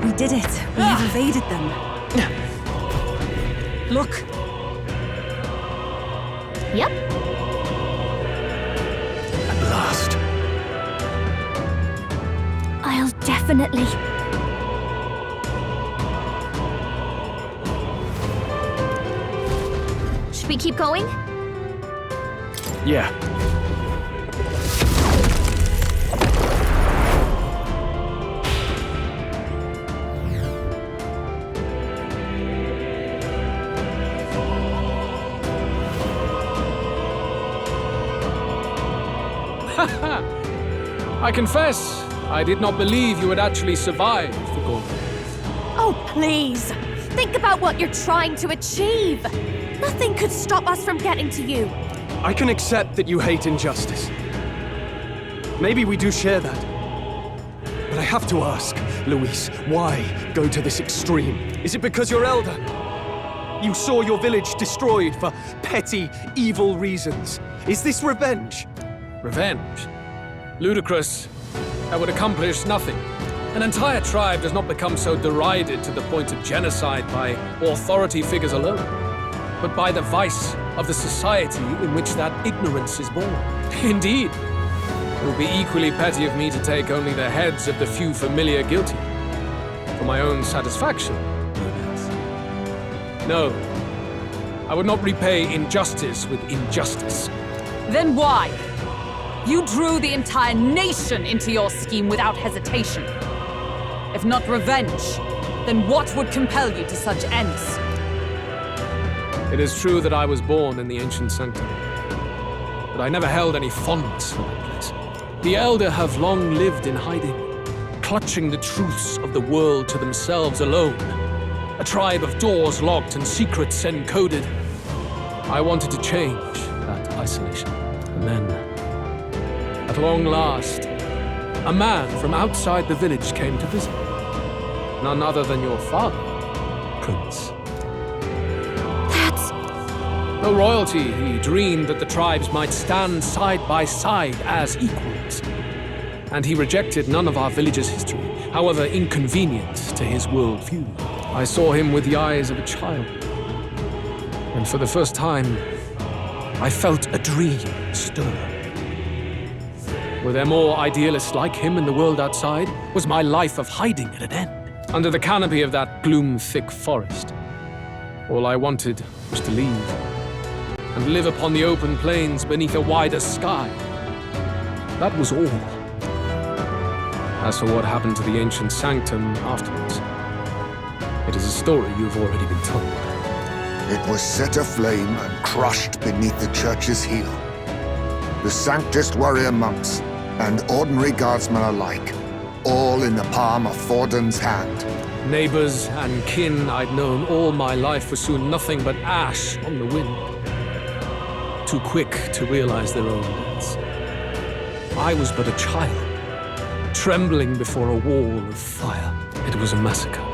We did it. We have evaded them. Look. Yep. At last. I'll definitely... Should we keep going? Yeah. I confess, I did not believe you would actually survive the Gorgon. Oh, please! Think about what you're trying to achieve! Nothing could stop us from getting to you. I can accept that you hate injustice. Maybe we do share that. But I have to ask, Luis, why go to this extreme? Is it because you're elder? You saw your village destroyed for petty, evil reasons. Is this revenge? Revenge? Ludicrous. That would accomplish nothing. An entire tribe does not become so derided to the point of genocide by authority figures alone, but by the vice of the society in which that ignorance is born. Indeed, it would be equally petty of me to take only the heads of the few familiar guilty, for my own satisfaction, no less. No, I would not repay injustice with injustice. Then why? You drew the entire nation into your scheme without hesitation. If not revenge, then what would compel you to such ends? It is true that I was born in the ancient sanctum, but I never held any fondness for that place. The Elder have long lived in hiding, clutching the truths of the world to themselves alone. A tribe of doors locked and secrets encoded. I wanted to change that isolation, and then, at long last, a man from outside the village came to visit. None other than your father, Prince. That's... Though royalty, he dreamed that the tribes might stand side by side as equals. And he rejected none of our village's history, however inconvenient to his worldview. I saw him with the eyes of a child. And for the first time, I felt a dream stir. Were there more idealists like him in the world outside? Was my life of hiding at an end? Under the canopy of that gloom-thick forest, all I wanted was to leave and live upon the open plains beneath a wider sky. That was all. As for what happened to the ancient sanctum afterwards, it is a story you've already been told. It was set aflame and crushed beneath the church's heel. The Sanctist warrior monks and ordinary guardsmen alike, all in the palm of Forden's hand. Neighbors and kin I'd known all my life were soon nothing but ash on the wind. Too quick to realize their own deaths. I was but a child, trembling before a wall of fire. It was a massacre.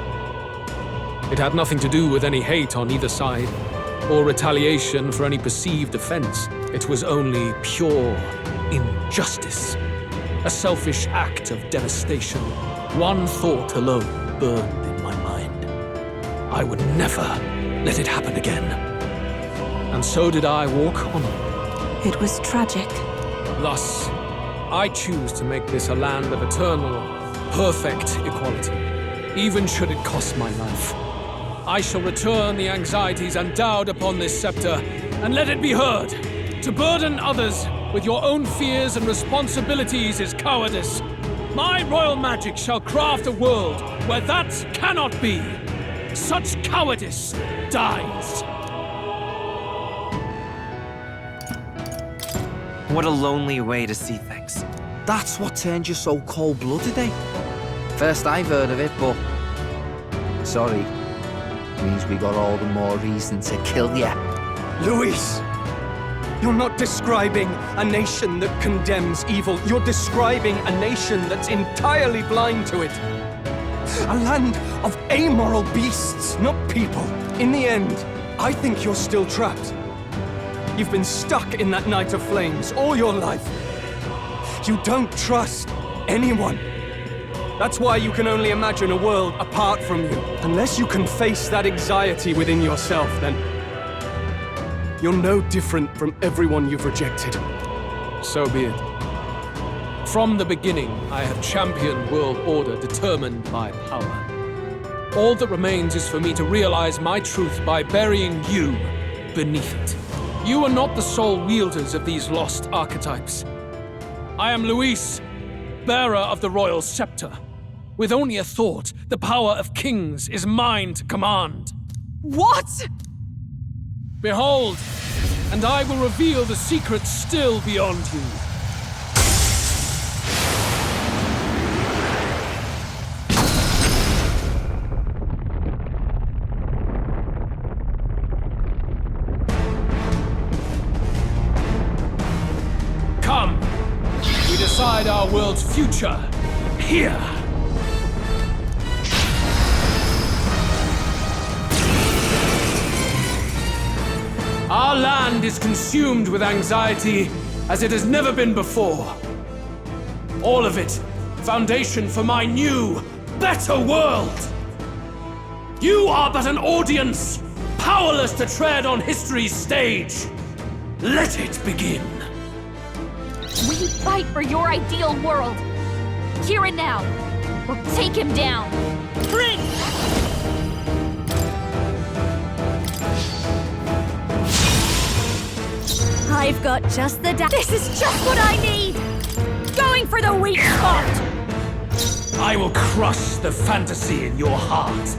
It had nothing to do with any hate on either side, or retaliation for any perceived offense. It was only pure injustice. A selfish act of devastation. One thought alone burned in my mind. I would never let it happen again. And so did I walk onward. It was tragic. Thus, I choose to make this a land of eternal, perfect equality, even should it cost my life. I shall return the anxieties endowed upon this scepter, and let it be heard. To burden others with your own fears and responsibilities is cowardice. My royal magic shall craft a world where that cannot be. Such cowardice dies. What a lonely way to see things. That's what turned you so cold-blooded, eh? First I've heard of it, but... Sorry. Means we got all the more reason to kill ya. Luis! You're not describing a nation that condemns evil. You're describing a nation that's entirely blind to it. A land of amoral beasts, not people. In the end, I think you're still trapped. You've been stuck in that night of flames all your life. You don't trust anyone. That's why you can only imagine a world apart from you. Unless you can face that anxiety within yourself, then you're no different from everyone you've rejected. So be it. From the beginning, I have championed world order determined by power. All that remains is for me to realize my truth by burying you beneath it. You are not the sole wielders of these lost archetypes. I am Luis, bearer of the royal scepter. With only a thought, the power of kings is mine to command. What? Behold, and I will reveal the secrets still beyond you. Come, we decide our world's future here. Our land is consumed with anxiety as it has never been before. All of it, foundation for my new, better world. You are but an audience, powerless to tread on history's stage. Let it begin. We fight for your ideal world. Here and now. We'll take him down. Prince! I've got just the This is just what I need! Going for the weak spot! I will crush the fantasy in your heart.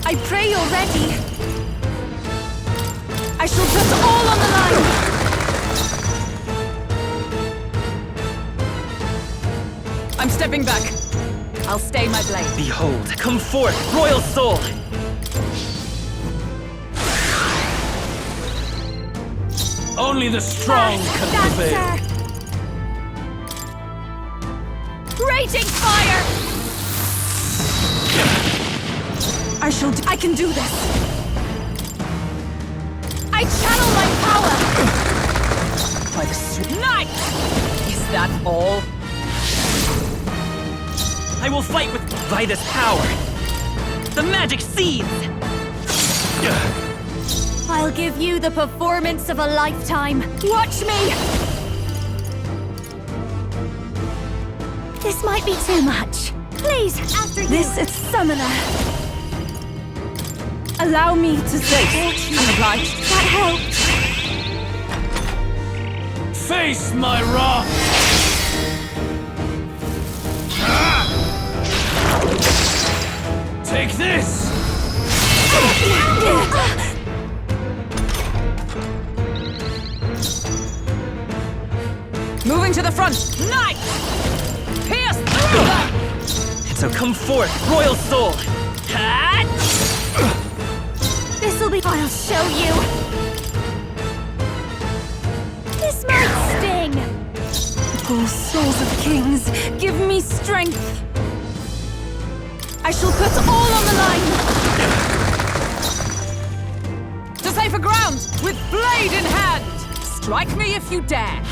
I pray you're ready. I shall put all on the line! I'm stepping back. I'll stay my blade. Behold, come forth, royal soul! Only the strong can prevail. Raging fire! I can do this. I channel my power! By the sweet night! Is that all? I will fight with Vitus power! The magic seeds! I'll give you the performance of a lifetime. Watch me! This might be too much. Please, after you. This is Summoner. Allow me to say. I'm obliged. That helped. Face my wrath! Take this! Moving to the front! Knight! Pierce through them! So come forth, royal soul! This'll be. I'll show you. This might sting. Oh, souls of kings, give me strength. I shall put all on the line. To safer ground, with blade in hand! Strike me if you dare!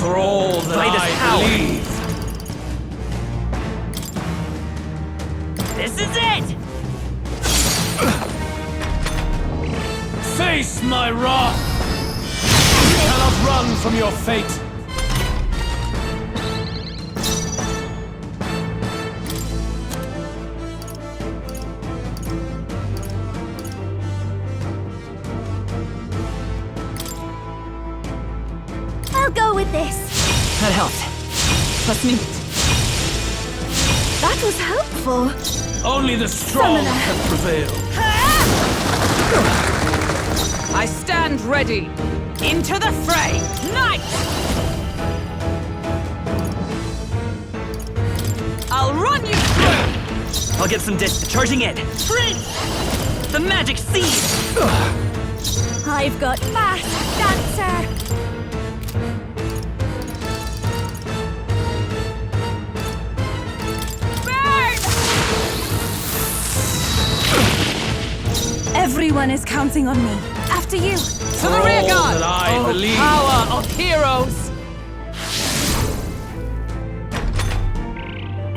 For all that Vitus I power. believe. This is it! Face my wrath! You cannot run from your fate. I'll go with this. That helped. Let's meet. That was helpful. Only the strong Summoner. can prevail. I stand ready. Into the fray! Knight! I'll run you through! I'll get some charging in. Prince! The magic seed! I've got fast dancer. Everyone is counting on me. After you. To the rear guard! that I believe. Power of heroes!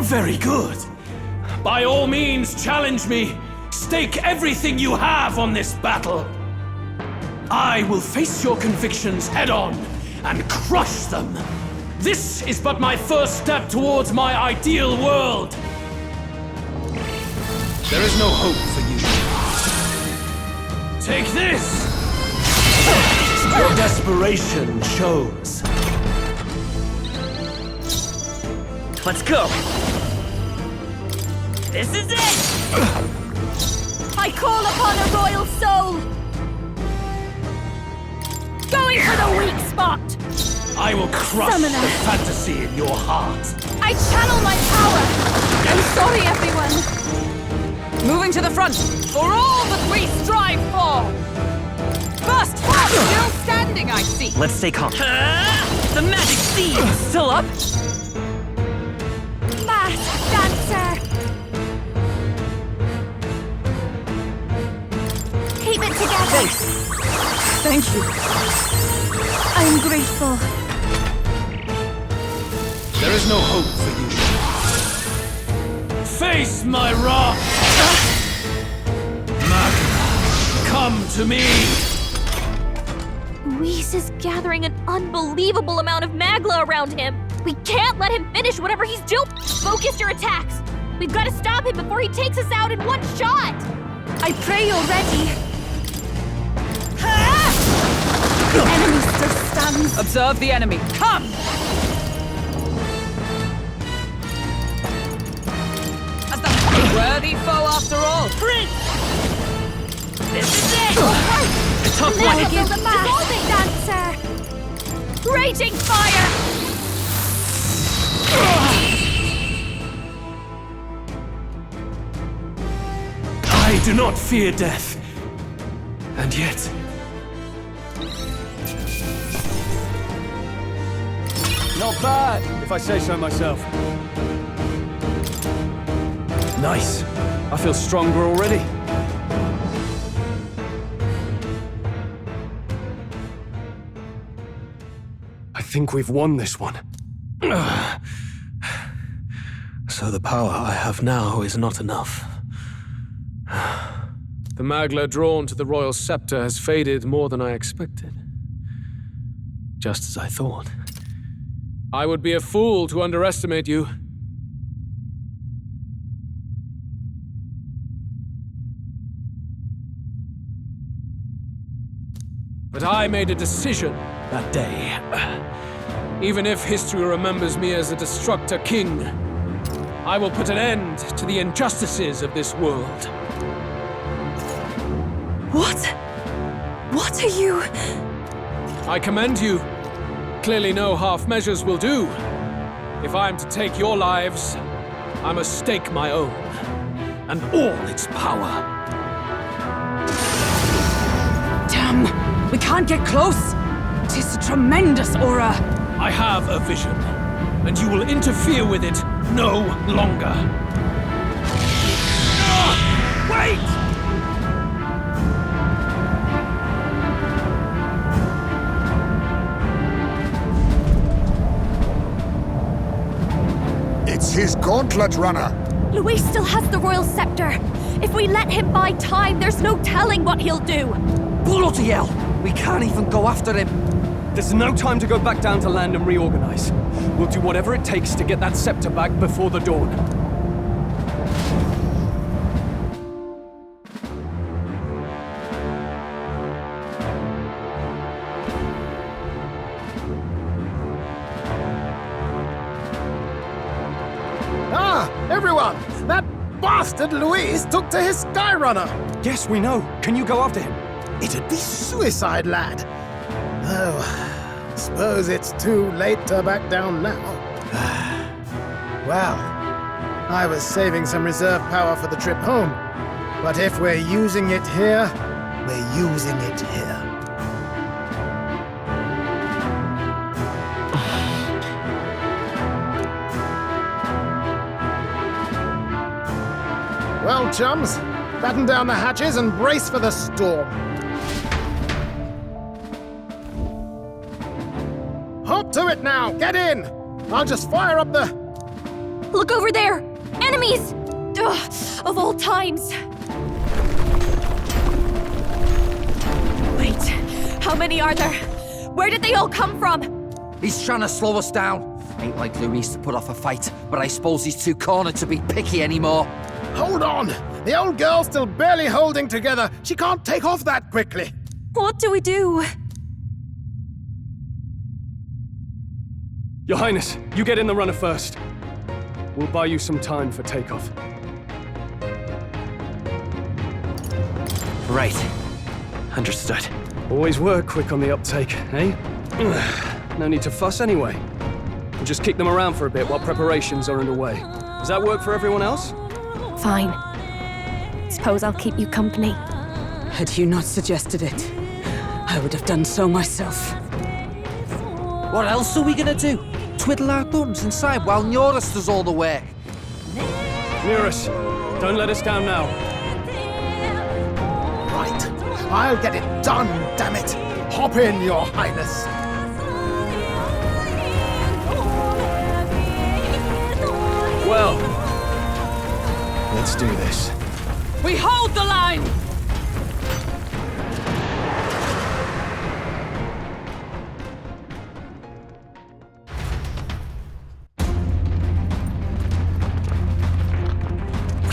Very good. By all means, challenge me. Stake everything you have on this battle. I will face your convictions head-on and crush them. This is but my first step towards my ideal world. There is no hope for you. Take this! Your desperation shows. Let's go. This is it! I call upon a royal soul! Going for the weak spot! I will crush Summoner. the fantasy in your heart. I channel my power! I'm sorry, everyone! Moving to the front for all that we strive for! First half still standing, I see. Let's stay calm. The magic seed! Still up? Masked dancer! Keep it together! Thank you. I'm grateful. There is no hope for you. Face my wrath! Magna, come to me! Luis is gathering an unbelievable amount of Magla around him. We can't let him finish whatever he's doing. Focus your attacks. We've got to stop him before he takes us out in one shot. I pray you're ready. The enemy still stands. Observe the enemy. Come! As the worthy foe after all. Prince! This is it! A tough Now one! give the masked dancer. Raging fire! I do not fear death. And yet... Not bad, if I say so myself. Nice. I feel stronger already. I think we've won this one. So the power I have now is not enough. The Magla drawn to the royal scepter has faded more than I expected. Just as I thought. I would be a fool to underestimate you. But I made a decision that day. Even if history remembers me as a destructor king, I will put an end to the injustices of this world. What? What are you? I commend you. Clearly no half measures will do. If I am to take your lives, I must stake my own, and all its power. Damn! We can't get close! Tis a tremendous aura! I have a vision, and you will interfere with it no longer. Wait! It's his gauntlet runner. Luis still has the royal scepter. If we let him buy time, there's no telling what he'll do. Bloody hell! We can't even go after him. There's no time to go back down to land and reorganize. We'll do whatever it takes to get that scepter back before the dawn. Ah, everyone! That bastard Luis took to his Skyrunner! Yes, we know. Can you go after him? It'd be suicide, lad. Oh, suppose it's too late to back down now. Well, I was saving some reserve power for the trip home. But if we're using it here, we're using it here. Well, chums, batten down the hatches and brace for the storm. Hop to it now! Get in! I'll just fire up the... Look over there! Enemies! Ugh, of all times! Wait, how many are there? Where did they all come from? He's trying to slow us down. Ain't like Luis to put off a fight, but I suppose he's too cornered to be picky anymore. Hold on! The old girl's still barely holding together. She can't take off that quickly. What do we do? Your Highness, you get in the runner first. We'll buy you some time for takeoff. Right. Understood. Always were quick on the uptake, eh? No need to fuss anyway. We'll just kick them around for a bit while preparations are underway. Does that work for everyone else? Fine. Suppose I'll keep you company. Had you not suggested it, I would have done so myself. What else are we gonna do? Twiddle our thumbs inside while Norris does all the work. Nearus, don't let us down now. Right. I'll get it done, damn it. Hop in, Your Highness. Well, let's do this. We hold the line!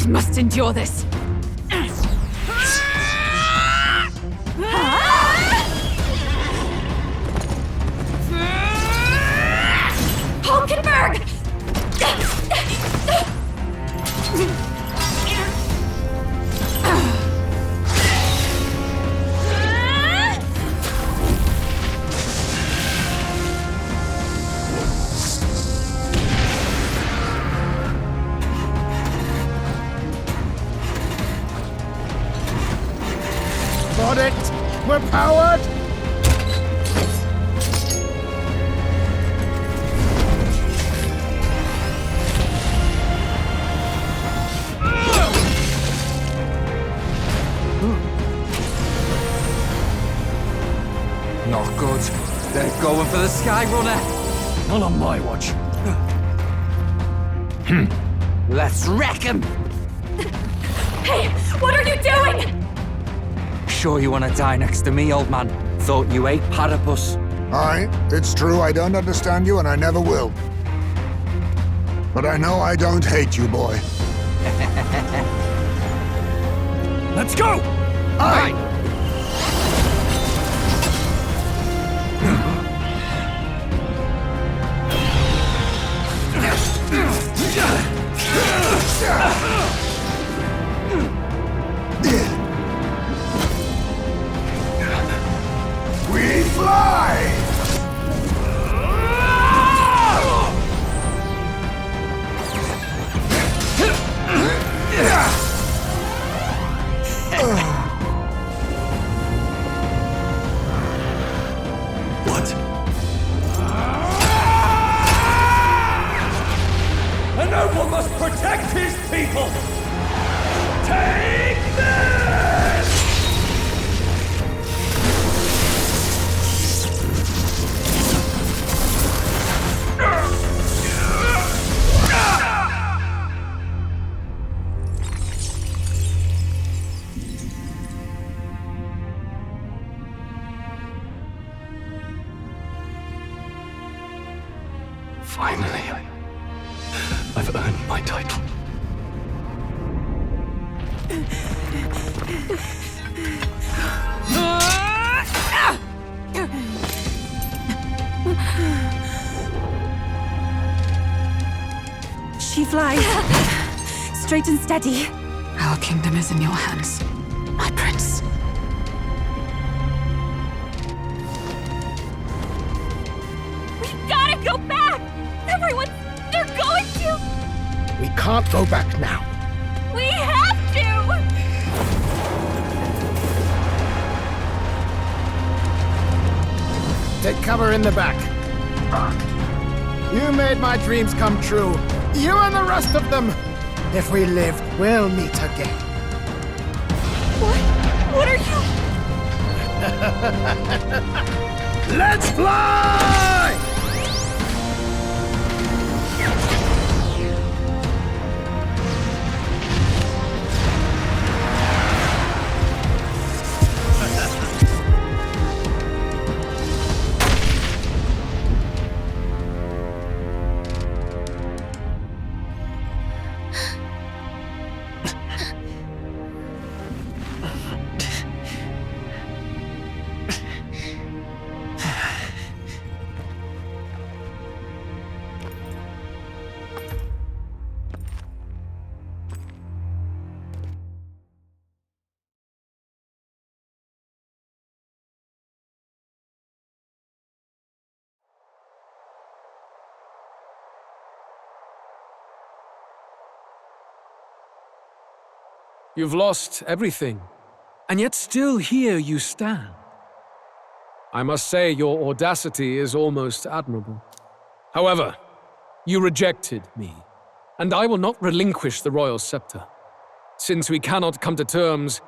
We must endure this. Hulkenberg! Got it! We're powered! Not good. They're going for the Sky Runner. Not on my watch. Let's wreck him! Hey, what are you doing? Sure you want to die next to me, old man? Thought you ate platypus. Aye, it's true I don't understand you and I never will. But I know I don't hate you, boy. Let's go! Aye! We fly! What? A noble must protect his people! Take this! Finally, I've earned my title. She flies. Straight and steady. Our kingdom is in your hands, my prince. We gotta go back! Everyone, they're going to! We can't go back now. We have to! Take cover in the back. You made my dreams come true. You and the rest of them. If we live, we'll meet again. What are you? Let's fly! You've lost everything, and yet still here you stand. I must say your audacity is almost admirable. However, you rejected me, and I will not relinquish the royal scepter. Since we cannot come to terms,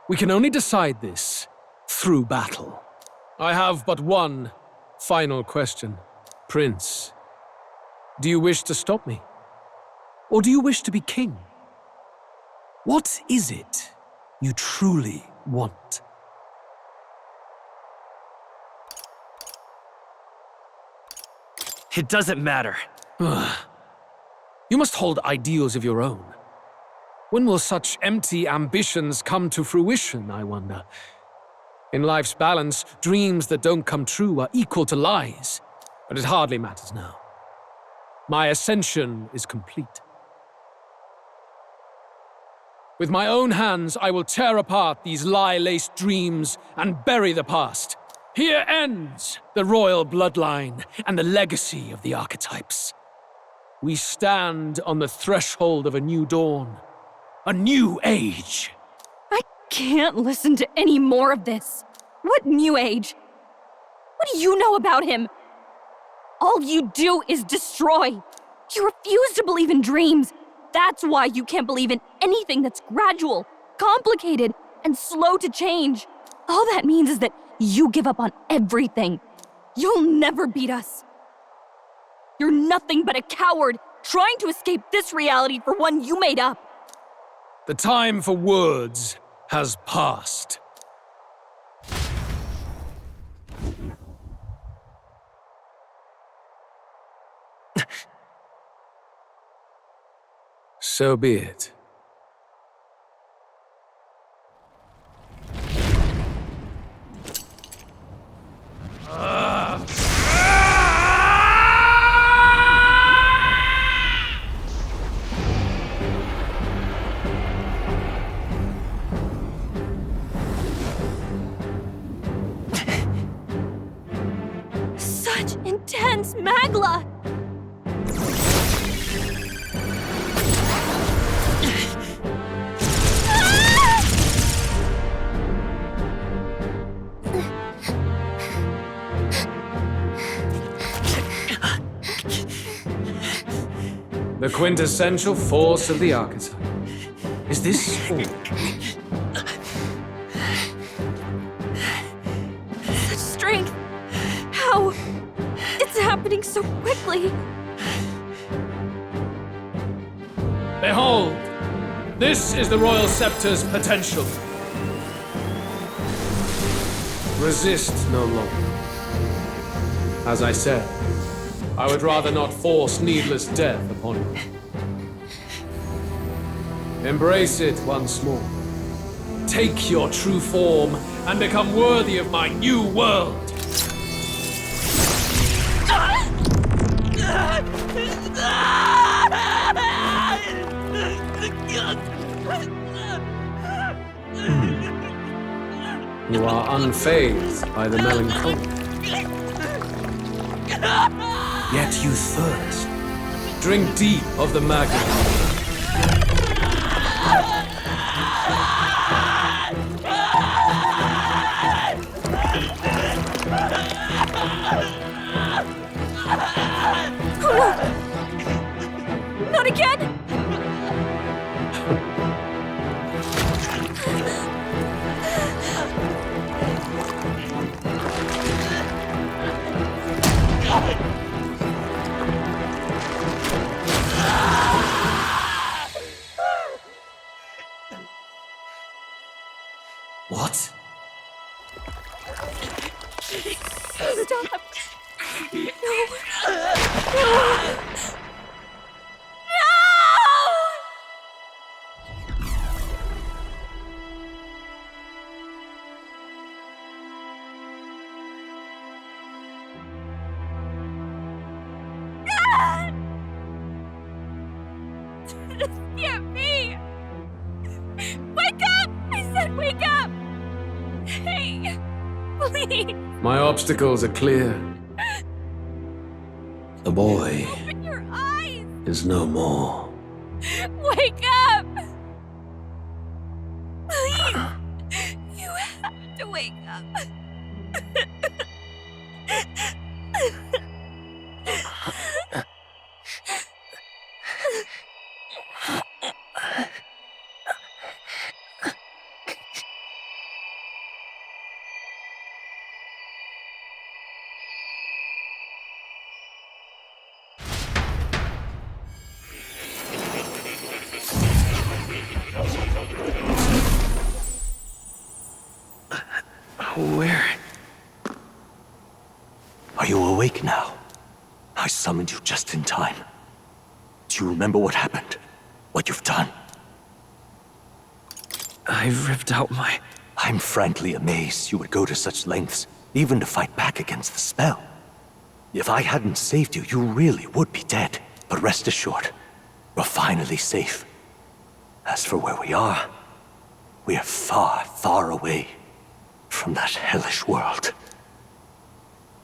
we can only decide this through battle. I have but one final question. Prince, do you wish to stop me? Or do you wish to be king? What is it you truly want? It doesn't matter. You must hold ideals of your own. When will such empty ambitions come to fruition, I wonder? In life's balance, dreams that don't come true are equal to lies. But it hardly matters now. My ascension is complete. With my own hands, I will tear apart these lie-laced dreams and bury the past. Here ends the royal bloodline and the legacy of the archetypes. We stand on the threshold of a new dawn, a new age. I can't listen to any more of this. What new age? What do you know about him? All you do is destroy. You refuse to believe in dreams. That's why you can't believe in anything that's gradual, complicated, and slow to change. All that means is that you give up on everything. You'll never beat us. You're nothing but a coward trying to escape this reality for one you made up. The time for words has passed. So be it. Such intense magla! The quintessential force of the archetype. Is this all? Such strength! How? It's happening so quickly! Behold! This is the Royal Scepter's potential. Resist no longer. As I said, I would rather not force needless death upon you. Embrace it once more. Take your true form and become worthy of my new world. You are unfazed by the melancholy. Yet you thirst. Drink deep of the magma. Not again! What? Stop! No! This can't be! Wake up! I said wake up! Hey, please! My obstacles are clear. The boy Open your eyes! is no more. Wake up! wake up. Where? Are you awake now? I summoned you just in time. Do you remember what happened? What you've done? I ripped out my... I'm frankly amazed you would go to such lengths, even to fight back against the spell. If I hadn't saved you, you really would be dead. But rest assured, we're finally safe. As for where we are far, far away from that hellish world.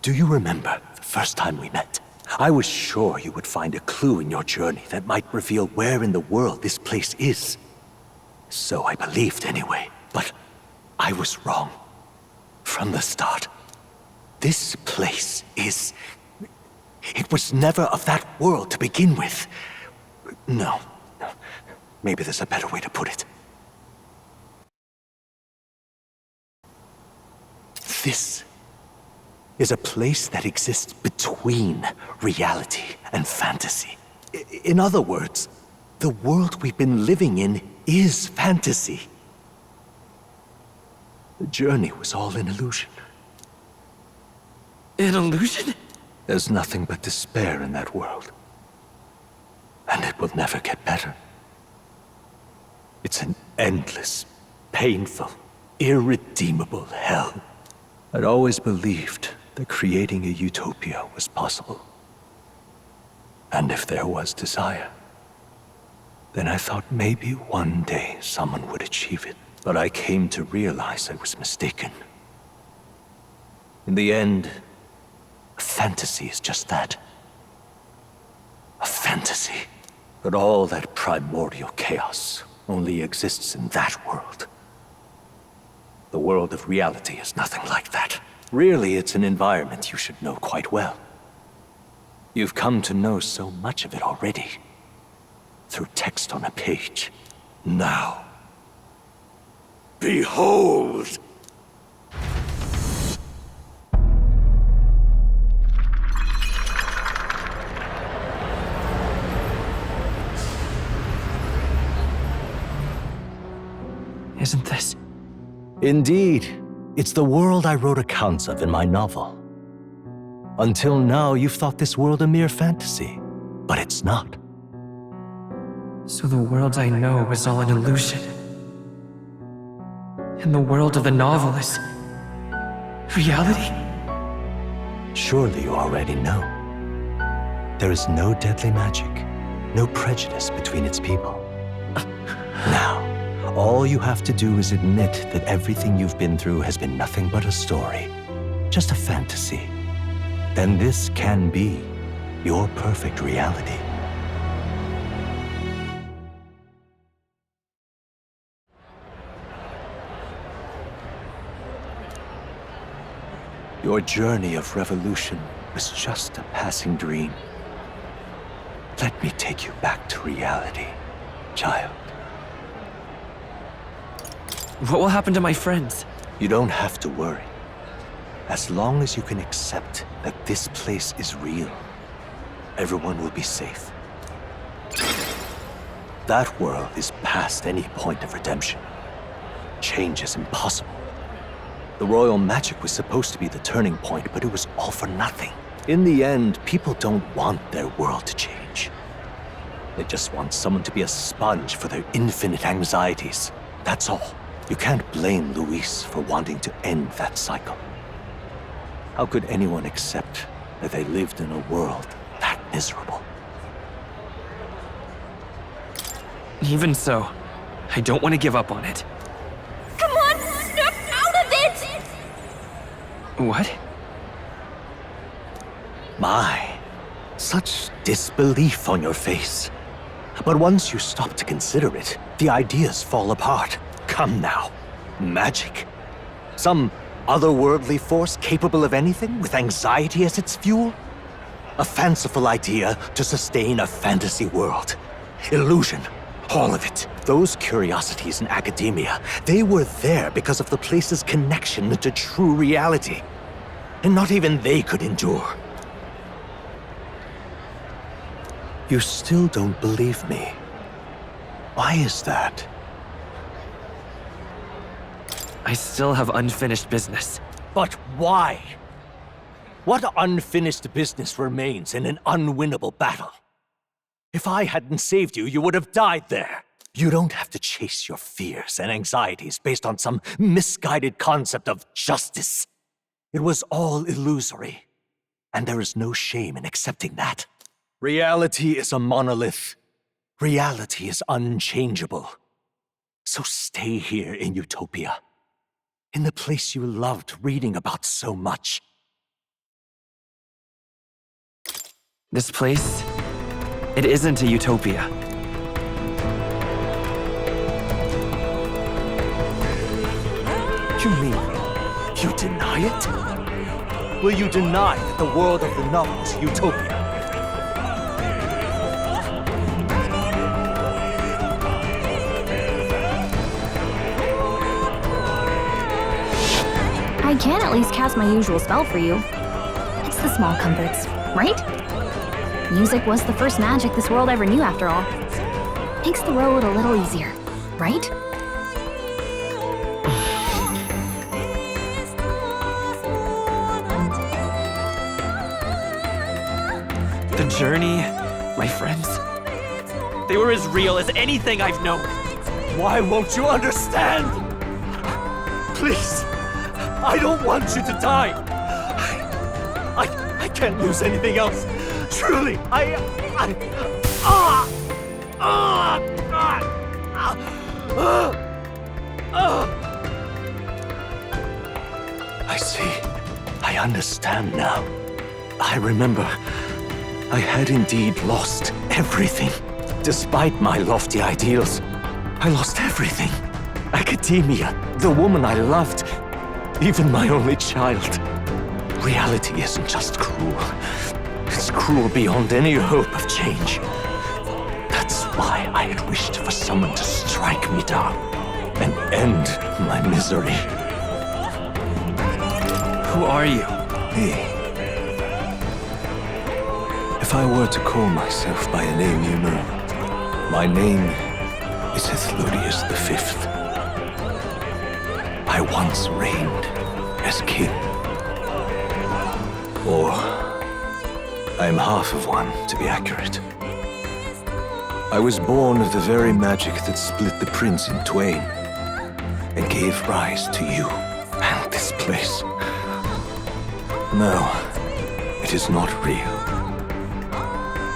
Do you remember the first time we met? I was sure you would find a clue in your journey that might reveal where in the world this place is. So I believed anyway, but I was wrong. From the start. This place is... It was never of that world to begin with. No. Maybe there's a better way to put it. This is a place that exists between reality and fantasy. In other words, the world we've been living in is fantasy. The journey was all an illusion. An illusion? There's nothing but despair in that world. And it will never get better. It's an endless, painful, irredeemable hell. I'd always believed that creating a utopia was possible. And if there was desire, then I thought maybe one day someone would achieve it. But I came to realize I was mistaken. In the end, a fantasy is just that. A fantasy. But all that primordial chaos only exists in that world. The world of reality is nothing like that. Really, it's an environment you should know quite well. You've come to know so much of it already. Through text on a page. Now, behold! Isn't this... Indeed. It's the world I wrote accounts of in my novel. Until now, you've thought this world a mere fantasy. But it's not. So the world I know is all an illusion. And the world of the novel is... reality? Surely you already know. There is no deadly magic, no prejudice between its people. Now, all you have to do is admit that everything you've been through has been nothing but a story, just a fantasy. Then this can be your perfect reality. Your journey of revolution was just a passing dream. Let me take you back to reality, child. What will happen to my friends? You don't have to worry. As long as you can accept that this place is real, everyone will be safe. That world is past any point of redemption. Change is impossible. The royal magic was supposed to be the turning point, but it was all for nothing. In the end, people don't want their world to change. They just want someone to be a sponge for their infinite anxieties. That's all. You can't blame Luis for wanting to end that cycle. How could anyone accept that they lived in a world that miserable? Even so, I don't want to give up on it. Come on, snap out of it! What? My, such disbelief on your face. But once you stop to consider it, the ideas fall apart. Come now. Magic. Some otherworldly force capable of anything with anxiety as its fuel? A fanciful idea to sustain a fantasy world. Illusion, all of it. Those curiosities in academia, they were there because of the place's connection to true reality. And not even they could endure. You still don't believe me. Why is that? I still have unfinished business. But why? What unfinished business remains in an unwinnable battle? If I hadn't saved you, you would have died there. You don't have to chase your fears and anxieties based on some misguided concept of justice. It was all illusory, and there is no shame in accepting that. Reality is a monolith. Reality is unchangeable. So stay here in Utopia, in the place you loved reading about so much. This place, it isn't a utopia. You mean you deny it? Will you deny that the world of the novel is utopia? I can at least cast my usual spell for you. It's the small comforts, right? Music was the first magic this world ever knew, after all. Makes the road a little easier, right? The journey, my friends, they were as real as anything I've known. Why won't you understand? Please, I don't want you to die. I can't lose anything else. Truly, I see. I understand now. I remember. I had indeed lost everything. Despite my lofty ideals, I lost everything. Academia, the woman I loved, even my only child. Reality isn't just cruel. It's cruel beyond any hope of change. That's why I had wished for someone to strike me down and end my misery. Who are you? Me. If I were to call myself by a name you know, my name is Ceciliantas V. I once reigned as king. Or, I am half of one, to be accurate. I was born of the very magic that split the prince in twain and gave rise to you and this place. No, it is not real.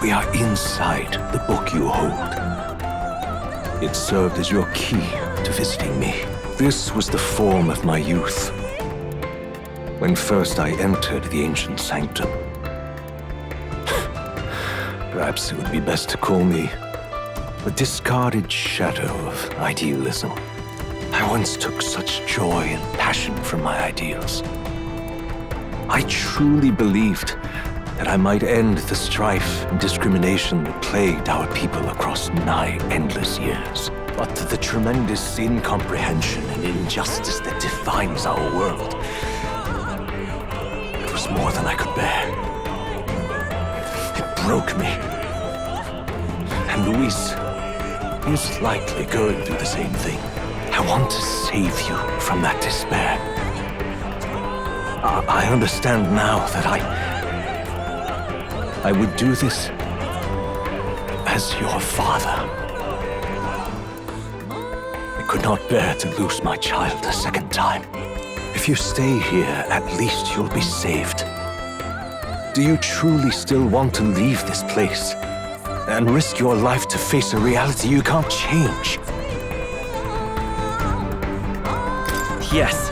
We are inside the book you hold. It served as your key to visiting me. This was the form of my youth, when first I entered the ancient sanctum. Perhaps it would be best to call me a discarded shadow of idealism. I once took such joy and passion from my ideals. I truly believed that I might end the strife and discrimination that plagued our people across nigh endless years. But the tremendous incomprehension and injustice that defines our world, it was more than I could bear. It broke me. And Luis is likely going through the same thing. I want to save you from that despair. I understand now that I would do this as your father. I could not bear to lose my child a second time. If you stay here, at least you'll be saved. Do you truly still want to leave this place and risk your life to face a reality you can't change? Yes.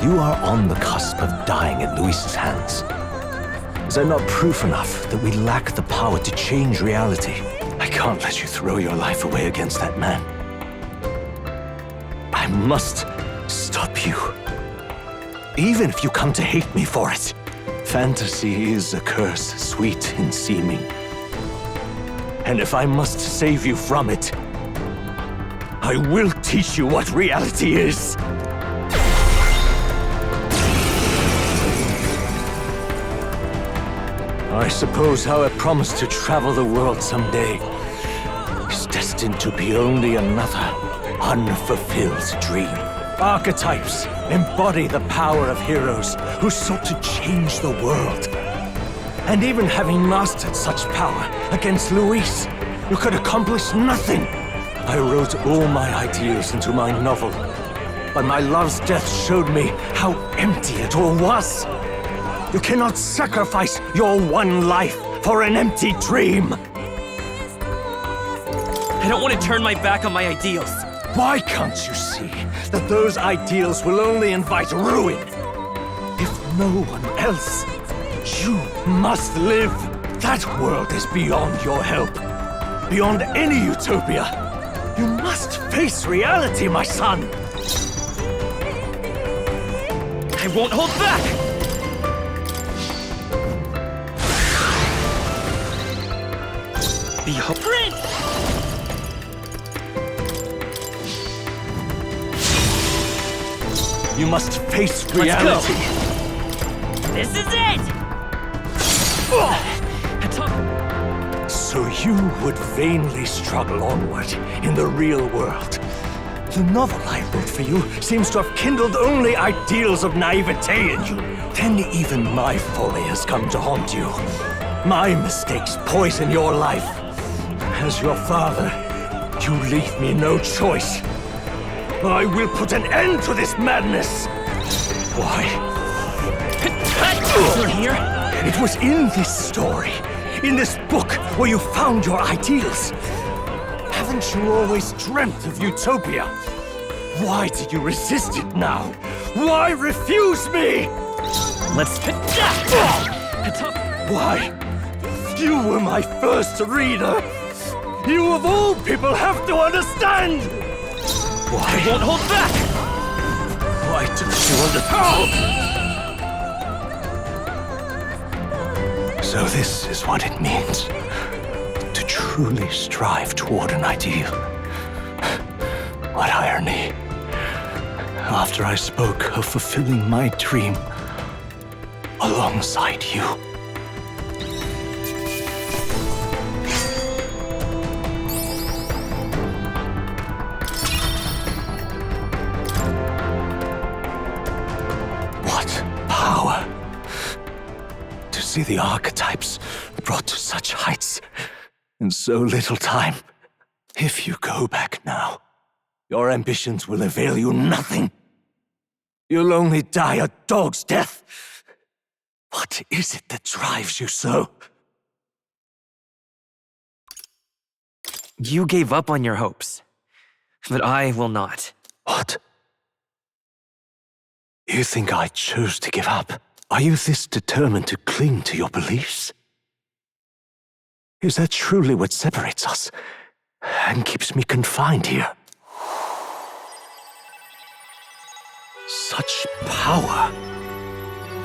You are on the cusp of dying at Luis's hands. Is that not proof enough that we lack the power to change reality? I can't let you throw your life away against that man. I must stop you. Even if you come to hate me for it, fantasy is a curse sweet in seeming. And if I must save you from it, I will teach you what reality is. I suppose our promise to travel the world someday is destined to be only another unfulfilled dream. Archetypes embody the power of heroes who sought to change the world. And even having mastered such power against Luis, you could accomplish nothing. I wrote all my ideals into my novel, but my love's death showed me how empty it all was. You cannot sacrifice your one life for an empty dream. I don't want to turn my back on my ideals. Why can't you see that those ideals will only invite ruin? If no one else, you must live. That world is beyond your help. Beyond any utopia. You must face reality, my son. I won't hold back! Be a prince! You must face reality. This is it! So you would vainly struggle onward in the real world. The novel I wrote for you seems to have kindled only ideals of naivete in you. Then even my folly has come to haunt you. My mistakes poison your life. As your father, you leave me no choice. I will put an end to this madness. Why? You're here? It was in this story, in this book, where you found your ideals. Haven't you always dreamt of utopia? Why did you resist it now? Why refuse me? Let's... Why? You were my first reader. You of all people have to understand. Why? I won't hold back! Why didn't you understand? So this is what it means to truly strive toward an ideal. What irony. After I spoke of fulfilling my dream alongside you. See the archetypes brought to such heights in so little time. If you go back now, your ambitions will avail you nothing. You'll only die a dog's death. What is it that drives you so? You gave up on your hopes, but I will not. What? You think I chose to give up? Are you this determined to cling to your beliefs? Is that truly what separates us and keeps me confined here? Such power.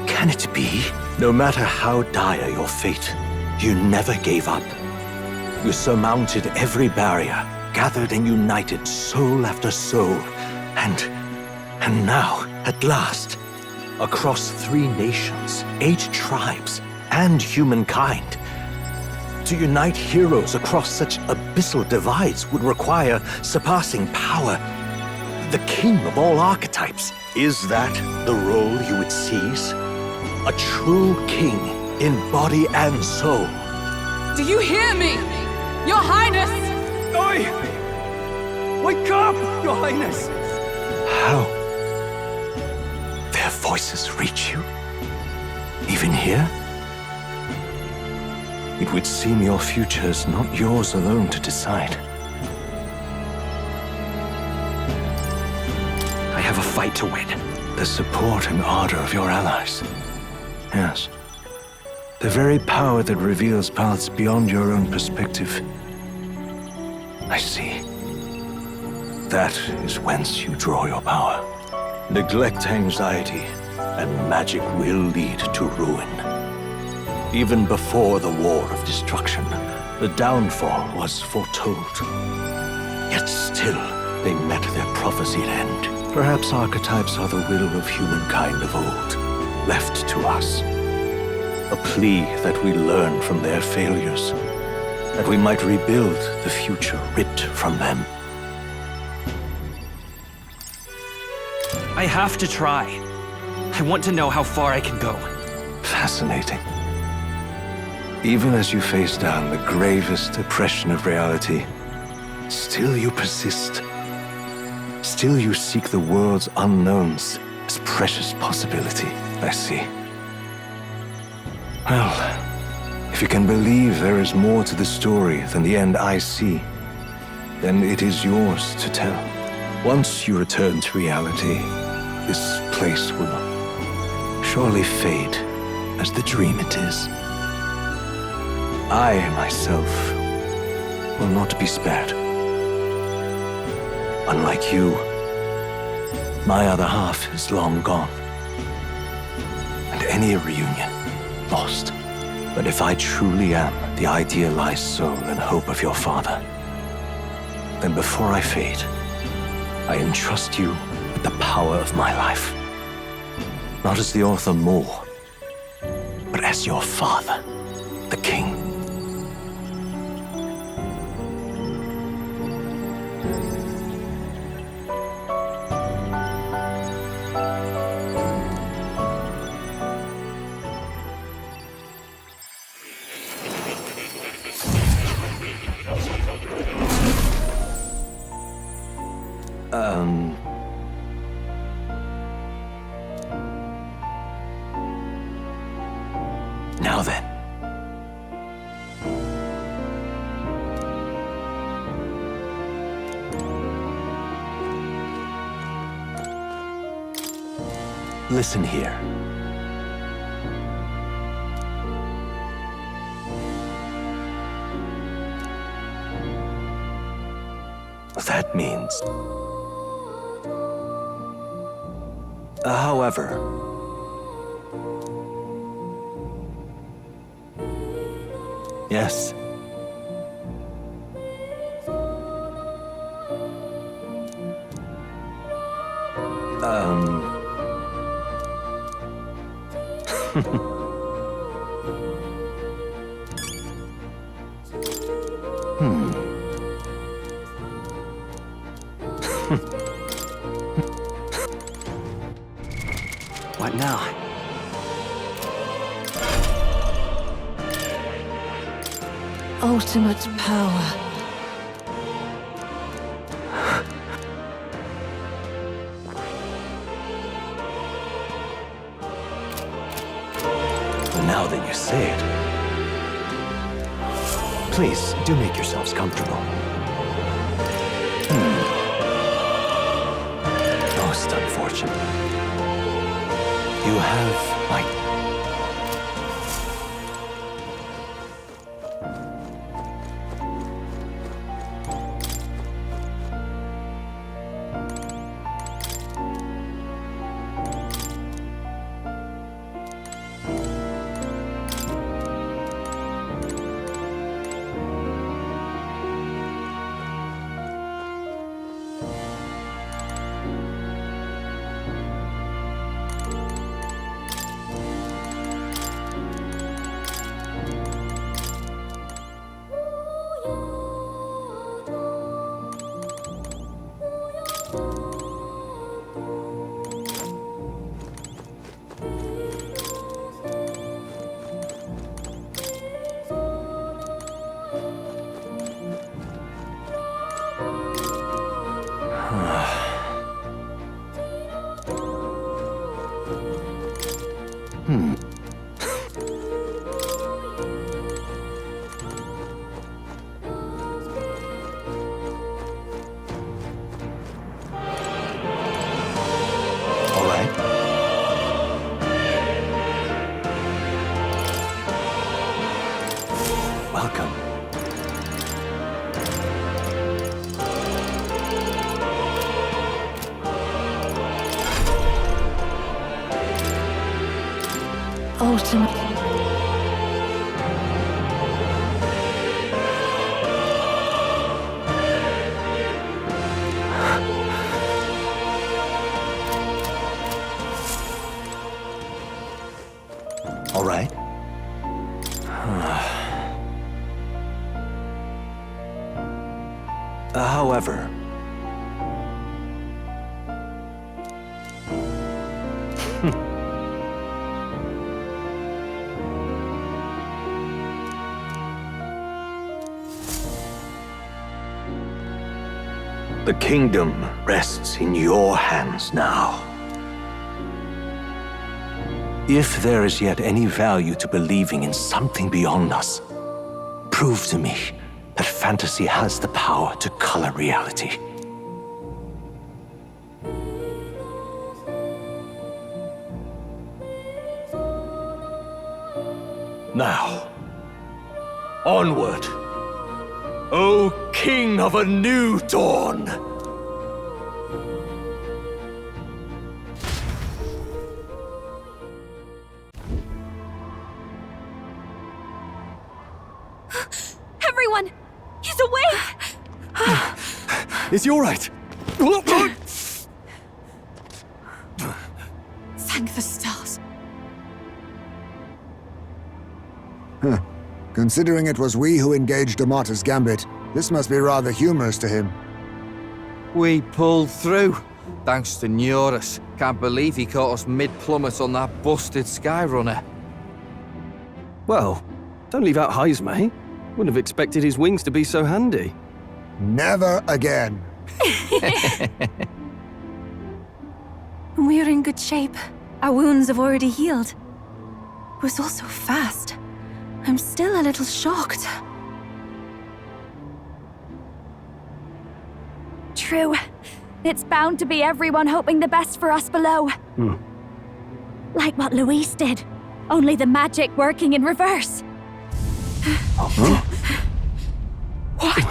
Can it be? No matter how dire your fate, you never gave up. You surmounted every barrier, gathered and united soul after soul, and now, at last, across 3 nations, 8 tribes, and humankind. To unite heroes across such abyssal divides would require surpassing power. The king of all archetypes. Is that the role you would seize? A true king in body and soul. Do you hear me? Your Highness! Oi! Wake up, Your Highness! How? Their voices reach you? Even here? It would seem your future is not yours alone to decide. I have a fight to win. The support and ardor of your allies. Yes. The very power that reveals paths beyond your own perspective. I see. That is whence you draw your power. Neglect anxiety, and magic will lead to ruin. Even before the War of Destruction, the downfall was foretold. Yet still, they met their prophesied end. Perhaps archetypes are the will of humankind of old, left to us. A plea that we learn from their failures, that we might rebuild the future ripped from them. I have to try. I want to know how far I can go. Fascinating. Even as you face down the gravest oppression of reality, still you persist. Still you seek the world's unknowns as precious possibility, I see. Well, if you can believe there is more to the story than the end I see, then it is yours to tell. Once you return to reality, this place will surely fade as the dream it is. I, myself, will not be spared. Unlike you, my other half is long gone. And any reunion, lost. But if I truly am the idealized soul and hope of your father, then before I fade, I entrust you with the power of my life. Not as the author Moore, but as your father, the king. Now then. Listen here. That means... However... Yes. What now? Ultimate power. Well, now that you say it, please do make yourselves comfortable. Most unfortunate. You have my... ultimately. All right. However, the kingdom rests in your hands now. If there is yet any value to believing in something beyond us, prove to me that fantasy has the power to color reality. Now, onward, O King of a new dawn! Everyone! He's awake! Is he all right? Thank the stars. Considering it was we who engaged Amata's gambit, this must be rather humorous to him. We pulled through, thanks to Neurus. Can't believe he caught us mid-plummet on that busted Skyrunner. Well, don't leave out Heis, mate. Wouldn't have expected his wings to be so handy. Never again. We're in good shape. Our wounds have already healed. It was all so fast. I'm still a little shocked. True. It's bound to be everyone hoping the best for us below. Like what Luis did. Only the magic working in reverse. What?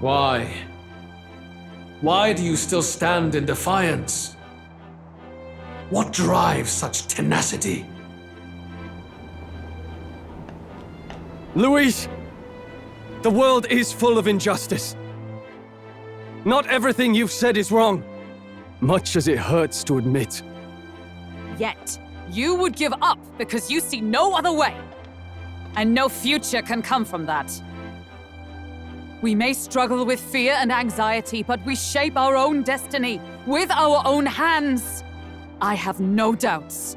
Why? Why do you still stand in defiance? What drives such tenacity? Luis! The world is full of injustice. Not everything you've said is wrong, much as it hurts to admit. Yet, you would give up because you see no other way. And no future can come from that. We may struggle with fear and anxiety, but we shape our own destiny with our own hands. I have no doubts.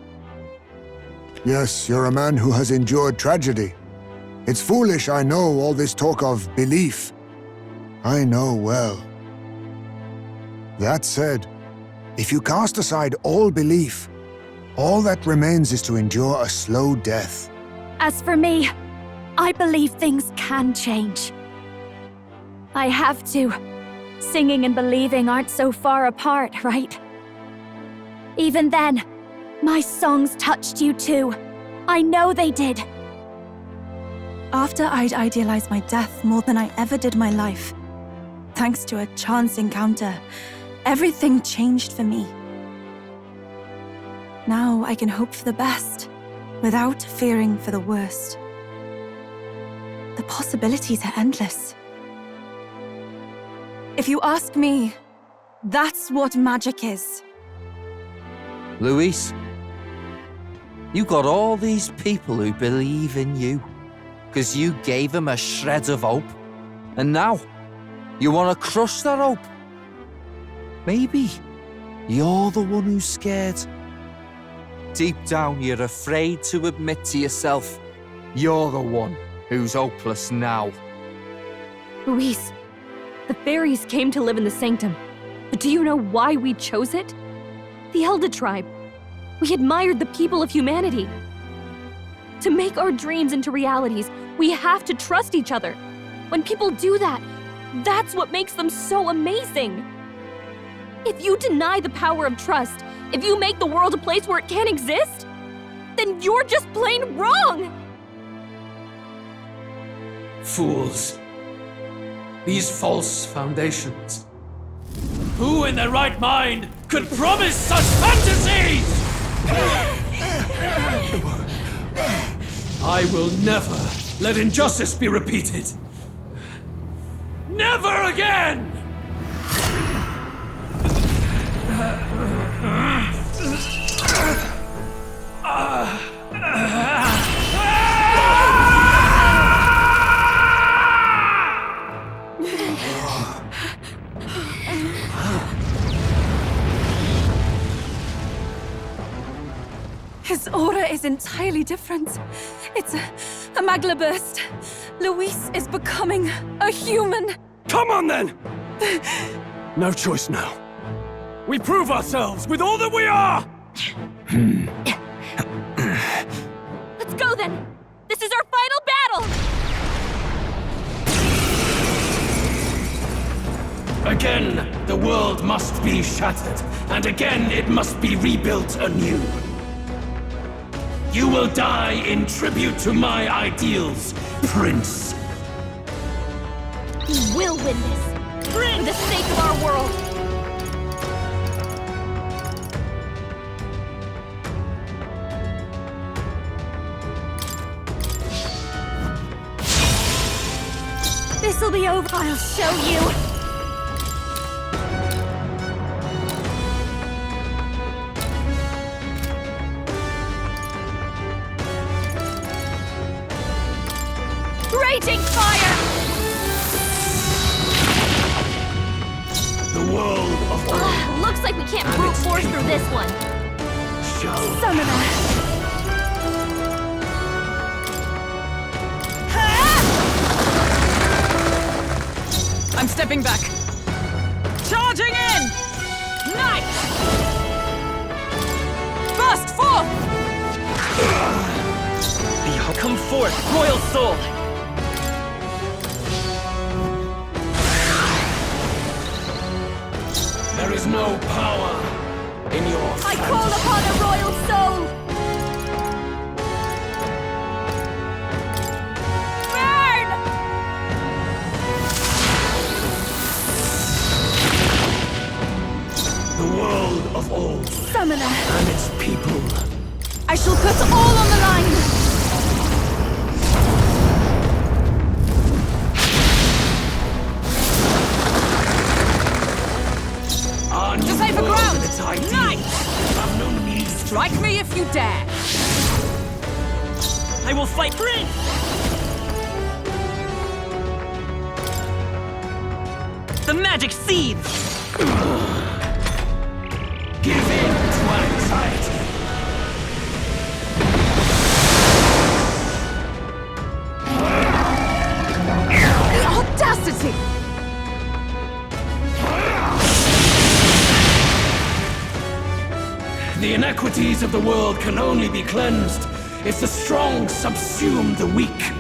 Yes, you're a man who has endured tragedy. It's foolish, I know, all this talk of belief. I know well. That said, if you cast aside all belief, all that remains is to endure a slow death. As for me, I believe things can change. I have to. Singing and believing aren't so far apart, right? Even then, my songs touched you too. I know they did. After I'd idealized my death more than I ever did my life, thanks to a chance encounter, everything changed for me. Now I can hope for the best, without fearing for the worst. The possibilities are endless. If you ask me, that's what magic is. Luis, you got all these people who believe in you, because you gave them a shred of hope, and now you want to crush that hope. Maybe you're the one who's scared. Deep down, you're afraid to admit to yourself you're the one who's hopeless now. Luis, the fairies came to live in the Sanctum. But do you know why we chose it? The Elder Tribe. We admired the people of humanity. To make our dreams into realities, we have to trust each other. When people do that, that's what makes them so amazing. If you deny the power of trust, if you make the world a place where it can't exist, then you're just plain wrong! Fools. These false foundations. Who in their right mind could promise such fantasies? I will never let injustice be repeated. Never again! His aura is entirely different. It's a magla burst. Luis is becoming a human. Come on then! No choice now. We prove ourselves with all that we are! Let's go then! This is our final battle! Again, the world must be shattered, and again it must be rebuilt anew. You will die in tribute to my ideals, Prince. We will win this! For the sake of our world! This'll be over. I'll show you! Raging fire! The world of all Looks like we can't brute force through this one. shall Summoner! I'm stepping back. Charging in! Knight! Burst forth! Come forth, royal soul! There is no power in your I call upon a royal soul! Burn! the world of old Summoner, and its people. I shall put all on the line. To safer ground! Knight! Have no need. Strike me if you dare! I will fight Prince! The magic seeds! Give in to anxiety. The audacity! The inequities of the world can only be cleansed if the strong subsume the weak.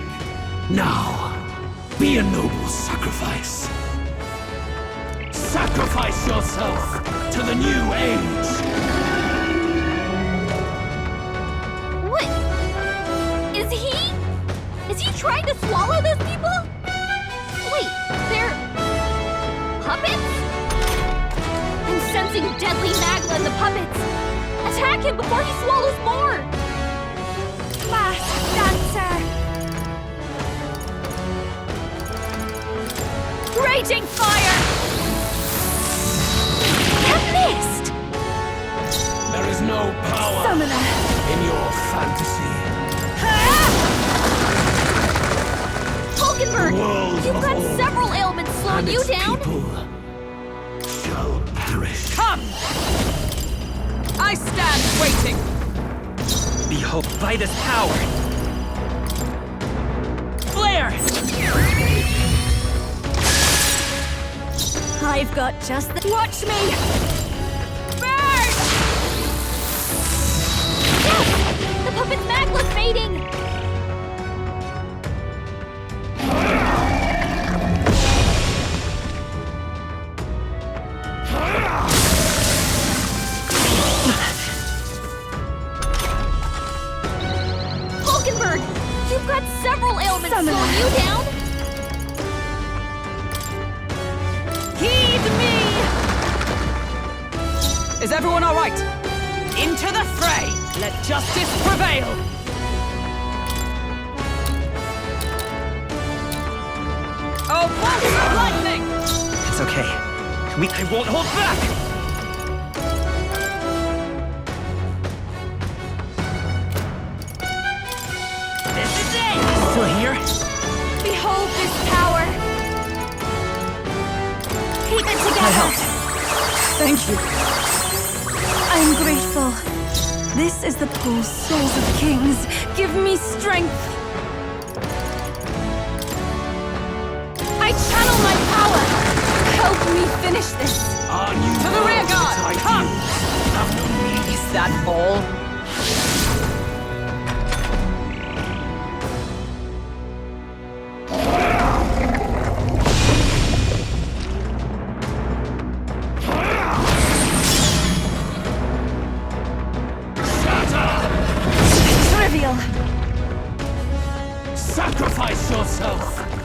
Now, be a noble sacrifice. Sacrifice yourself to the new age. What? Is he trying to swallow those people? Wait, they're... puppets? I'm sensing deadly magma in the puppets. Attack him before he swallows more! Masked dancer! Raging fire! I missed! There is no power Summoner, in your fantasy. Hulkenberg! World You've of got old several ailments slowing and you its down! people shall perish. Come! I stand waiting! Behold, by this power! Flare! I've got just the... Watch me! Burn! Yes! The puppet's magma's fading! Is everyone all right? Into the fray! Let justice prevail! Oh, bolts of lightning! It's okay. I won't hold back! This is it! Still here? Behold this power! Keep it together! Thank you. I'm grateful. This is the pool, souls of kings. Give me strength. I channel my power! Help me finish this! To the rear guard! Come! Is that all? Trivial. Sacrifice yourself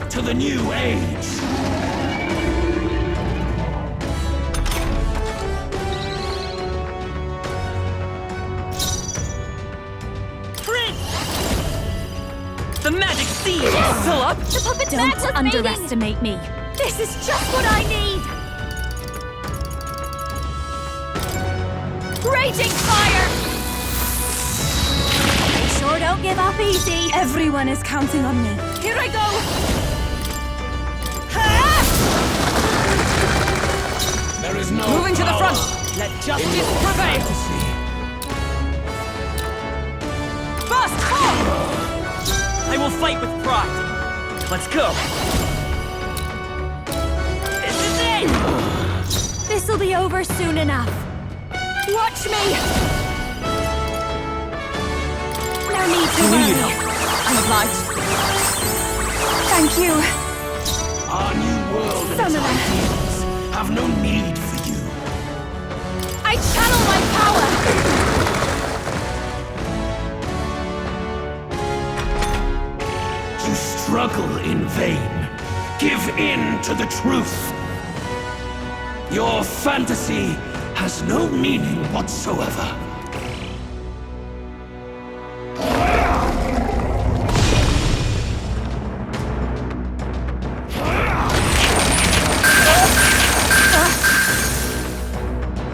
to the new age! The magic seed! Still up? The puppet's Don't Magless underestimate me. This is just what I need! Raging fire! They sure don't give up easy. Everyone is counting on me. Here I go! There is no Moving to the power front! Let in justice your prevail! fantasy. Burst forth! I will fight with pride. Let's go. This is it! This'll be over soon enough. Watch me! No need to worry. I'm obliged. Thank you. Our new world and its Summoner. ideals have no need for you. I channel my power! You struggle in vain. Give in to the truth. Your fantasy has no meaning whatsoever.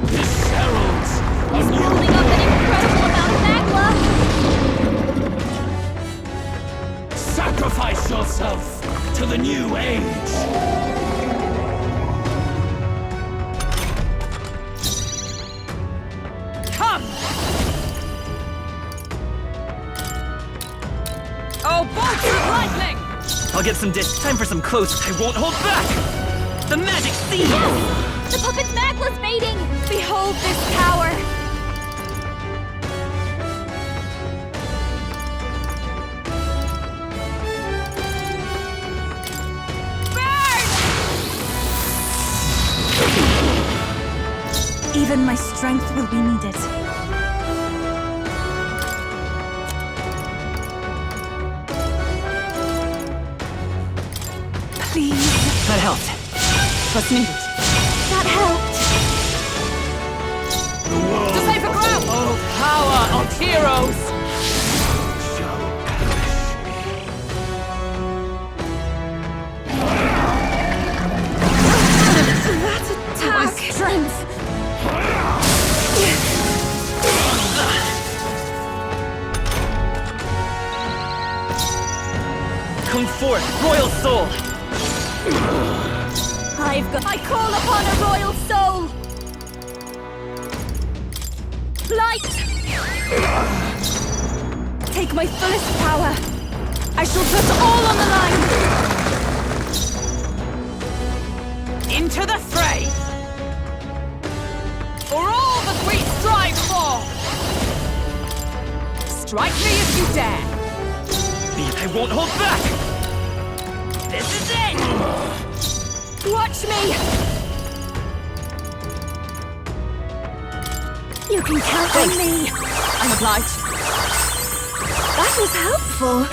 This heralds a He's new building up an incredible amount of magma! Sacrifice yourself to the new age. Come! Oh, bolts of lightning! I'll get some time for some close. I won't hold back! The magic seed! Yes! The puppet's Magless mating! Behold this power! Even my strength will be needed. Please. That helped. What's needed? That helped! To save the ground! Oh, power of heroes! That attack. My strength! Come forth, royal soul! I call upon a royal soul! Light! Take my fullest power. I shall put all on the line. Into the fray! For all that we strive for! Strike me if you dare! I won't hold back! This is it! Watch me! You can count on me! I'm obliged. That was helpful.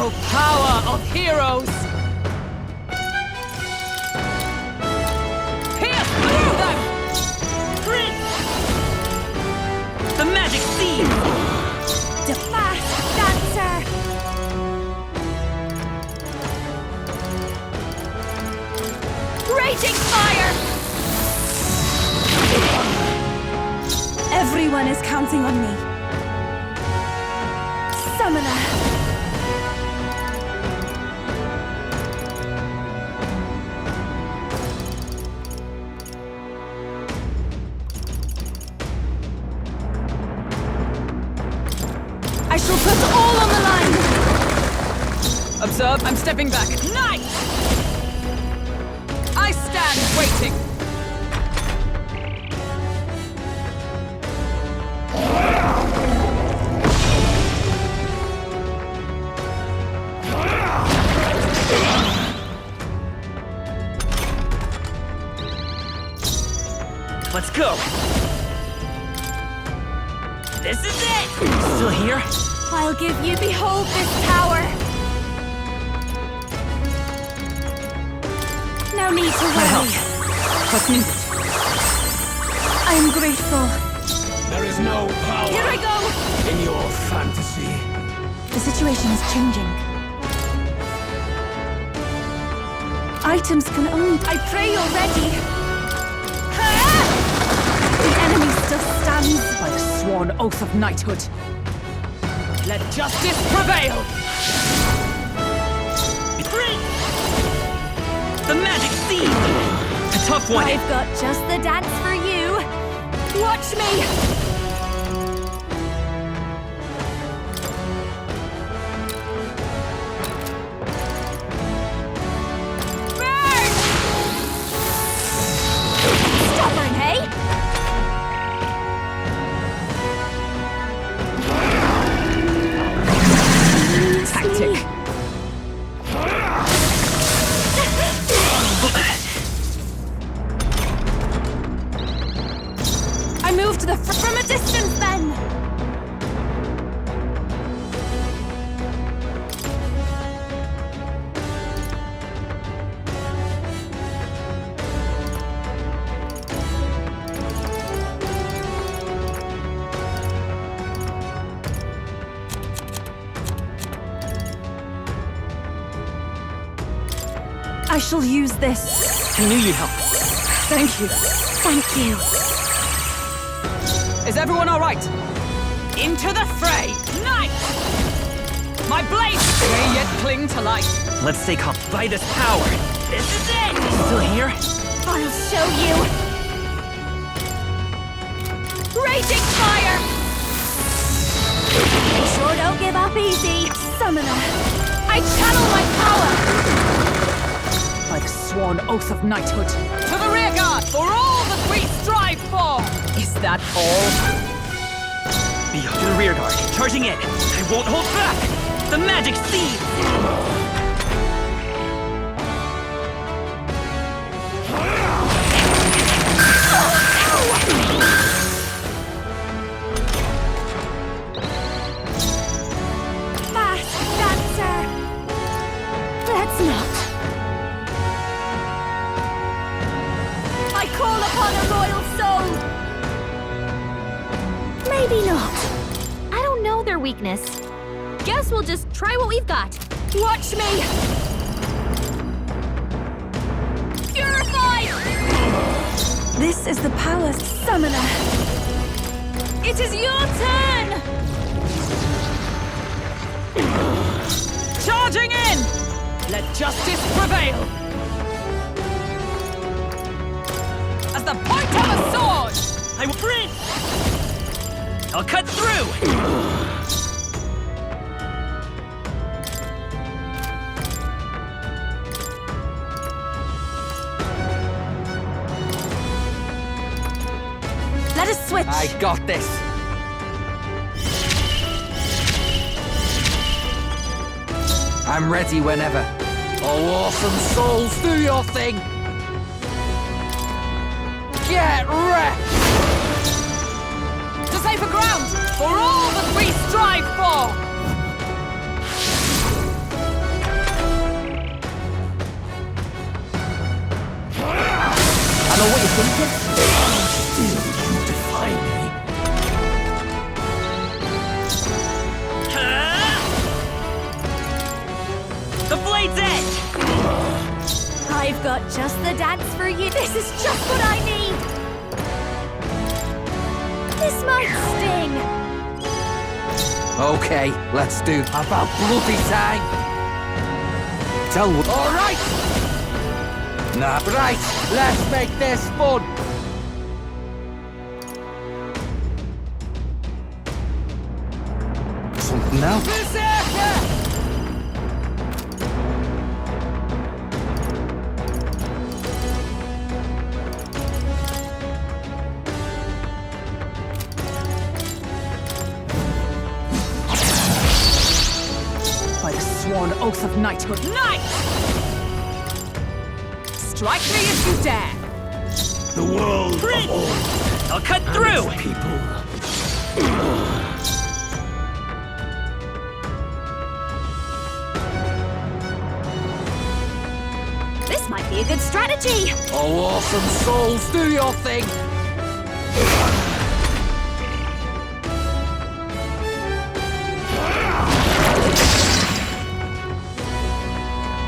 O power of heroes! Pierce through them! Prince! The magic seed! The fast dancer! Raging fire! Everyone is counting on me. Summoner. I shall put all on the line. Observe, I'm stepping back. Knight! I stand waiting. Let's go! This is it! Still here? I'll give you behold this power! No need to worry. What's needed? I am grateful. There is no power Here I go! in your fantasy. The situation is changing. Items can only... I pray you're ready! The enemy still stands. By the sworn oath of knighthood. Let justice prevail! Prince! The magic seed! A tough one! I've got just the dance for you! Watch me! Burn! Stubborn, hey? Tactic. I moved to the from a distance then! I shall use this. I knew you'd help. Thank you. Thank you. Is everyone all right? Into the fray! Knight! My blade may yet cling to life. Let's stay calm. By this power. This is it! Still here? I'll show you! Raging fire! Sure don't give up easy! Summoner. I channel my power! By the sworn oath of knighthood. To the rear guard for all that we strive for! Is that all? To the rear guard. Charging in. I won't hold back! The magic seed! Fast dancer! Let's not. I call upon a royal soul! Maybe not. I don't know their weakness. Guess we'll just try what we've got. Watch me! Purify! This is the power, Summoner. It is your turn! Charging in! Let justice prevail! As the point of a sword! I will print! I'll cut through! Let us switch. I got this. I'm ready whenever. Oh, awesome souls, do your thing! Get wrecked! To safer ground for all that we strive for! I've got just the dance for you. This is just what I need. This might sting. Okay, let's do about bloody time. Tell what. All right. Nah, right. Let's make this fun. Something else. By the sworn oath of knighthood. Knight! Strike me if you dare! The world of all. I'll cut through! People. This might be a good strategy. Oh, awesome souls, do your thing.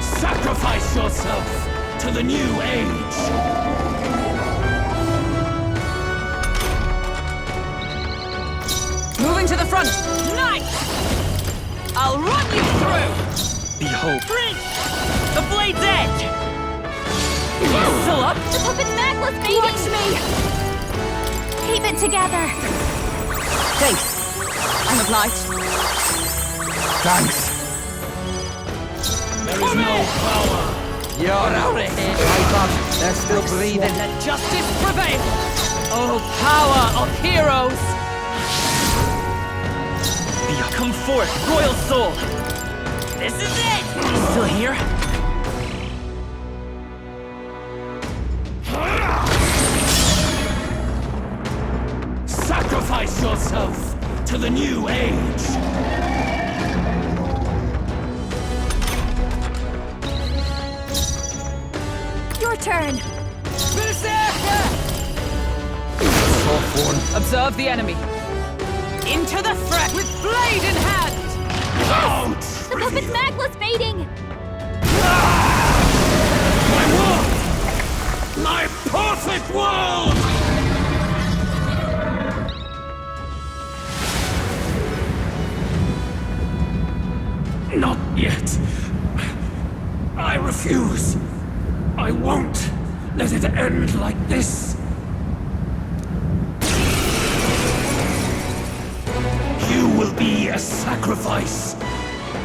Sacrifice yourself to the new age. Moving to the front! Knight! I'll run you through! Behold. Prince! The blade's edge! Still up? The puppet necklace, baby! Watch me! Keep it together. Thanks. I'm obliged. Thanks. There is no power. You're out of here, my God. They're still breathing. Let justice prevail! Oh, power of heroes! Come forth, royal soul! This is it! Still here? Sacrifice yourself to the new age. Your turn. Soft one. Observe the enemy. Into the threat with blade in hand! Out! The puppet necklace fading. My world! My perfect world! Not yet. I refuse. I won't let it end like this. You will be a sacrifice.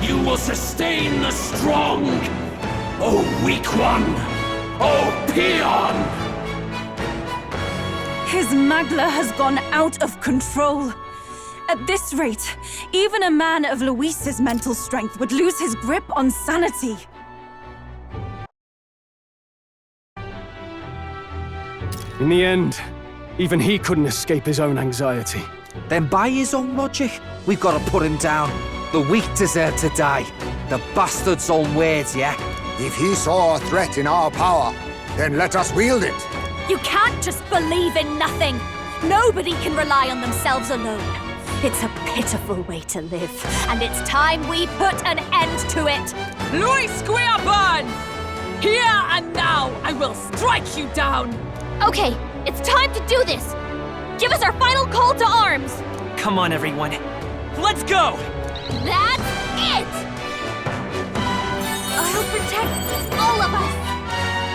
You will sustain the strong. Oh, weak one. Oh, peon! His Magla has gone out of control. At this rate, even a man of Luis's mental strength would lose his grip on sanity. In the end, even he couldn't escape his own anxiety. Then by his own logic, we've got to put him down. The weak deserve to die. The bastard's own words, yeah? If he saw a threat in our power, then let us wield it. You can't just believe in nothing. Nobody can rely on themselves alone. It's a pitiful way to live, and it's time we put an end to it. Luis Squiaban! Here and now, I will strike you down! Okay, it's time to do this. Give us our final call to arms. Come on, everyone. Let's go! That's it! I'll protect all of us.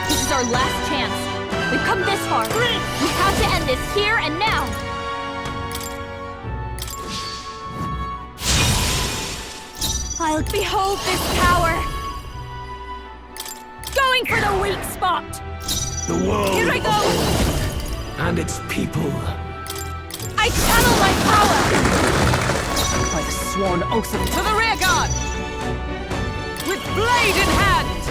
This is our last chance. We've come this far. We have to end this here and now. I'll behold this power. Going for the weak spot. The world Here I go. of old and its people. I channel my power. By the sworn oath of... To the rear guard! With blade in hand!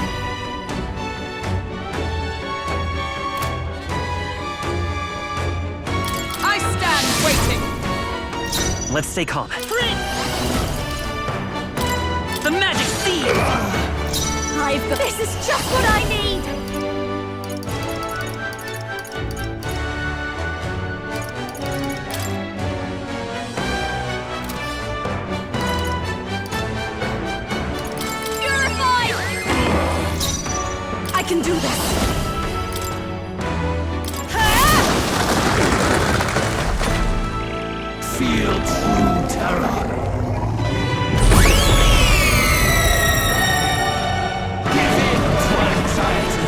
I stand waiting! Let's stay calm. The magic seed! I've got... This is just what I need! can do this! Feel true terror. Give in to anxiety.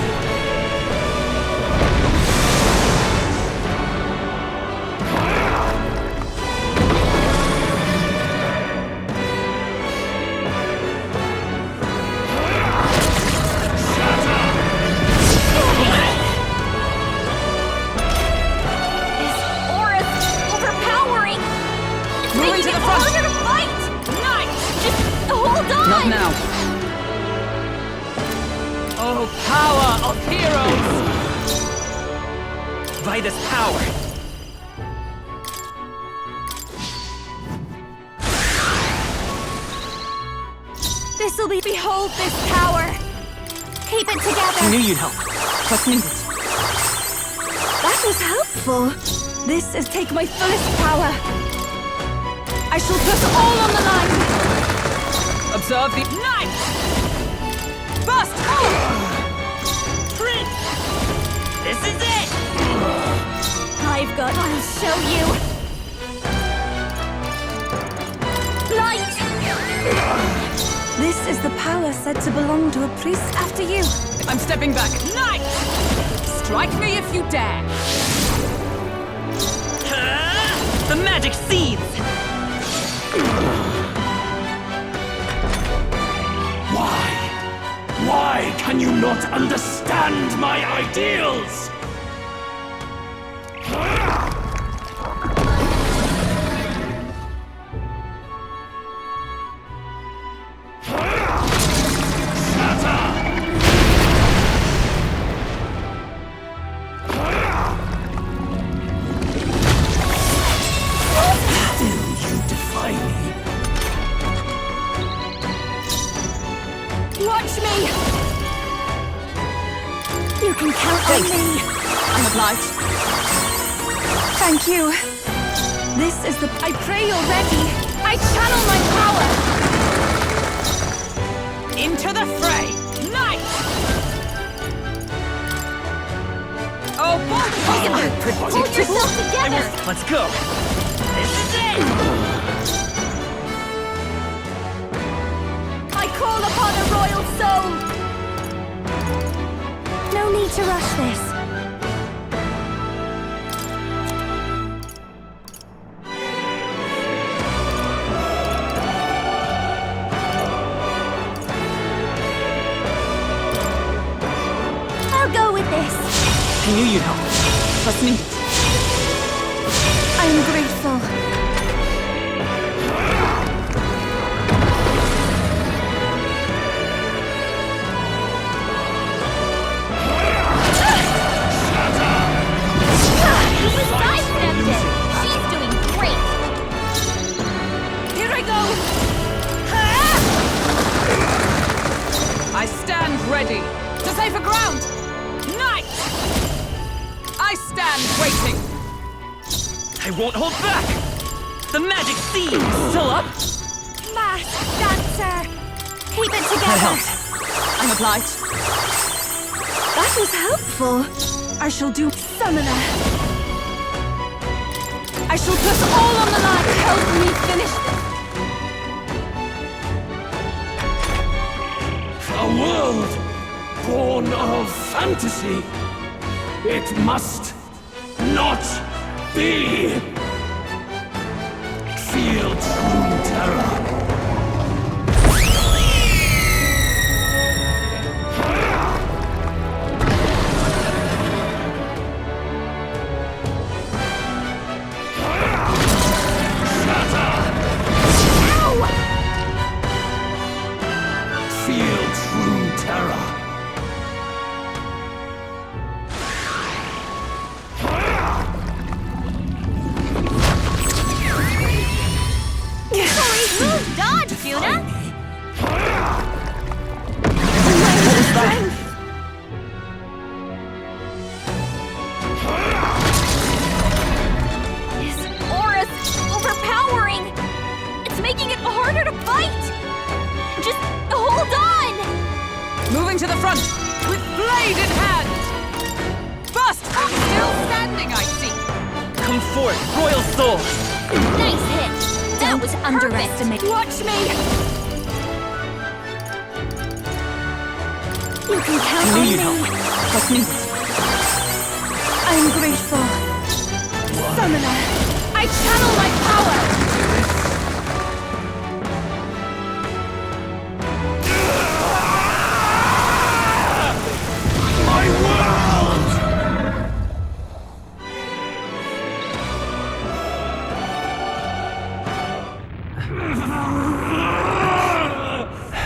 Not now. Oh, power of heroes! By this power, This'll be. Behold this power! Keep it together! I knew you'd help. What's needed? That was helpful. This is take my fullest power. I shall put all on the line. Observe the night! Burst! Prince! This is it! I'll show you! Light! This is the power said to belong to a priest after you. I'm stepping back. Night! Strike me if you dare! The magic seeds! Why can you not understand my ideals? Watch me! You can count on me! I'm obliged. Thank you. This is the... I pray you're ready! I channel my power! Into the fray! Night! Oh, boy! Hold yourself together! Let's go! This is it! I call upon a royal soul! No need to rush this. I'll go with this. I knew you'd help. What's needed? I'm grateful. She's doing great! Here I go! I stand ready to safer ground! Night! I stand waiting! I won't hold back! The magic seed is still up! Masked dancer! Keep it together! That helps. I'm obliged. That was helpful. I shall do summoner. I shall put all on the line. Help me finish this. A world born of fantasy. It must not be. Feel true terror. Feel true terror. Smooth dodge, Juna! His aura's overpowering! It's making it harder to fight! Just hold on! Moving to the front! With flame! blade in hand! First, still standing, I see! Come forth, royal soul! Nice hit! That was underestimated. Watch me! You can count on me. What's needed? I'm grateful. Summoner, I channel my power!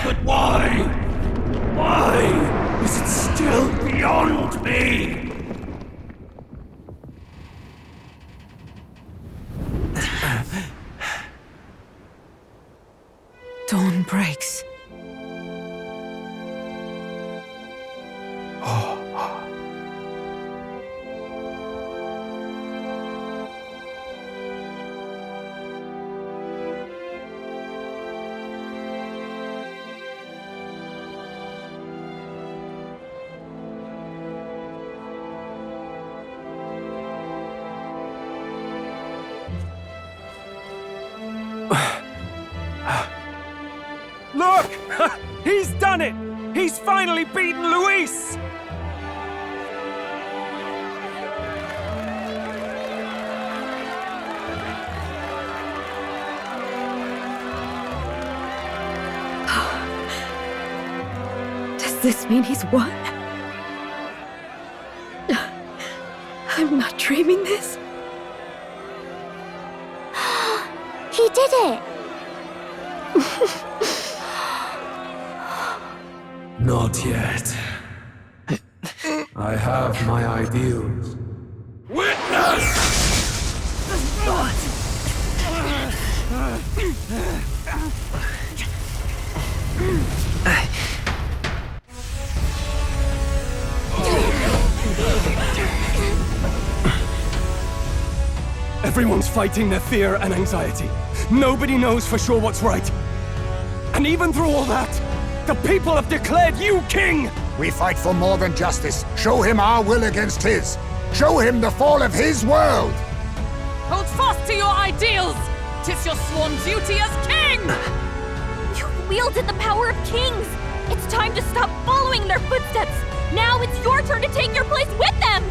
But why? Why is it still beyond me? Dawn breaks. Look! He's done it! He's finally beaten Luis! Does this mean he's won? I'm not dreaming this. He did it! Not yet. I have my ideals. Everyone's fighting their fear and anxiety. Nobody knows for sure what's right. And even through all that, the people have declared you king! We fight for more than justice. Show him our will against his. Show him the fall of his world! Hold fast to your ideals! 'Tis your sworn duty as king! You've wielded the power of kings! It's time to stop following in their footsteps! Now it's your turn to take your place with them!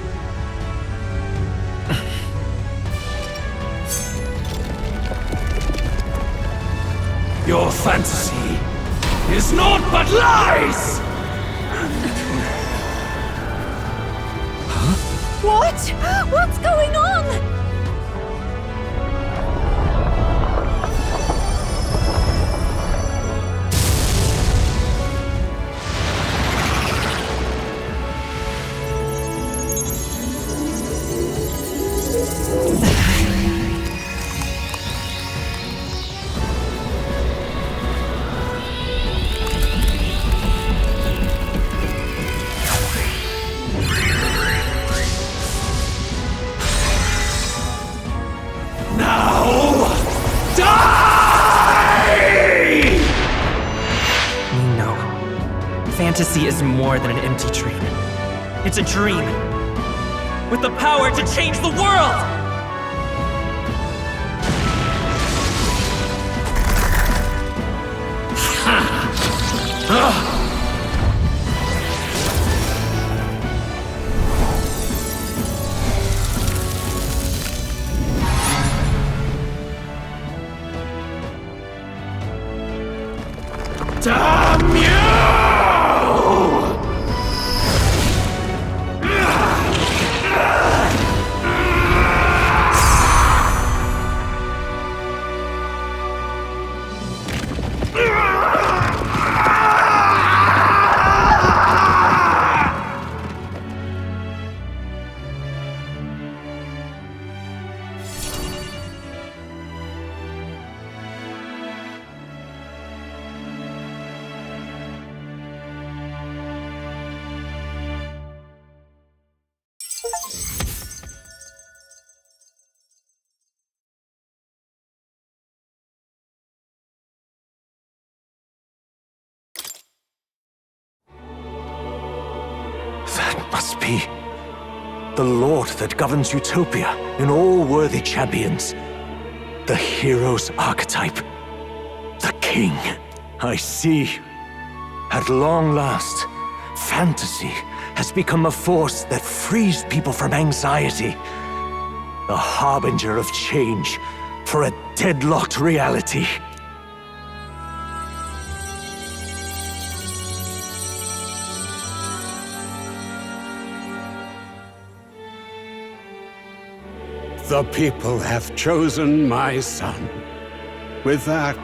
Your fantasy is naught but lies! What? What's going on? Fantasy is more than an empty dream. It's a dream with the power to change the world! Damn you! must be the Lord that governs Utopia in all worthy champions. The hero's archetype. The king. I see. At long last, fantasy has become a force that frees people from anxiety. A harbinger of change for a deadlocked reality. The people have chosen my son. With that,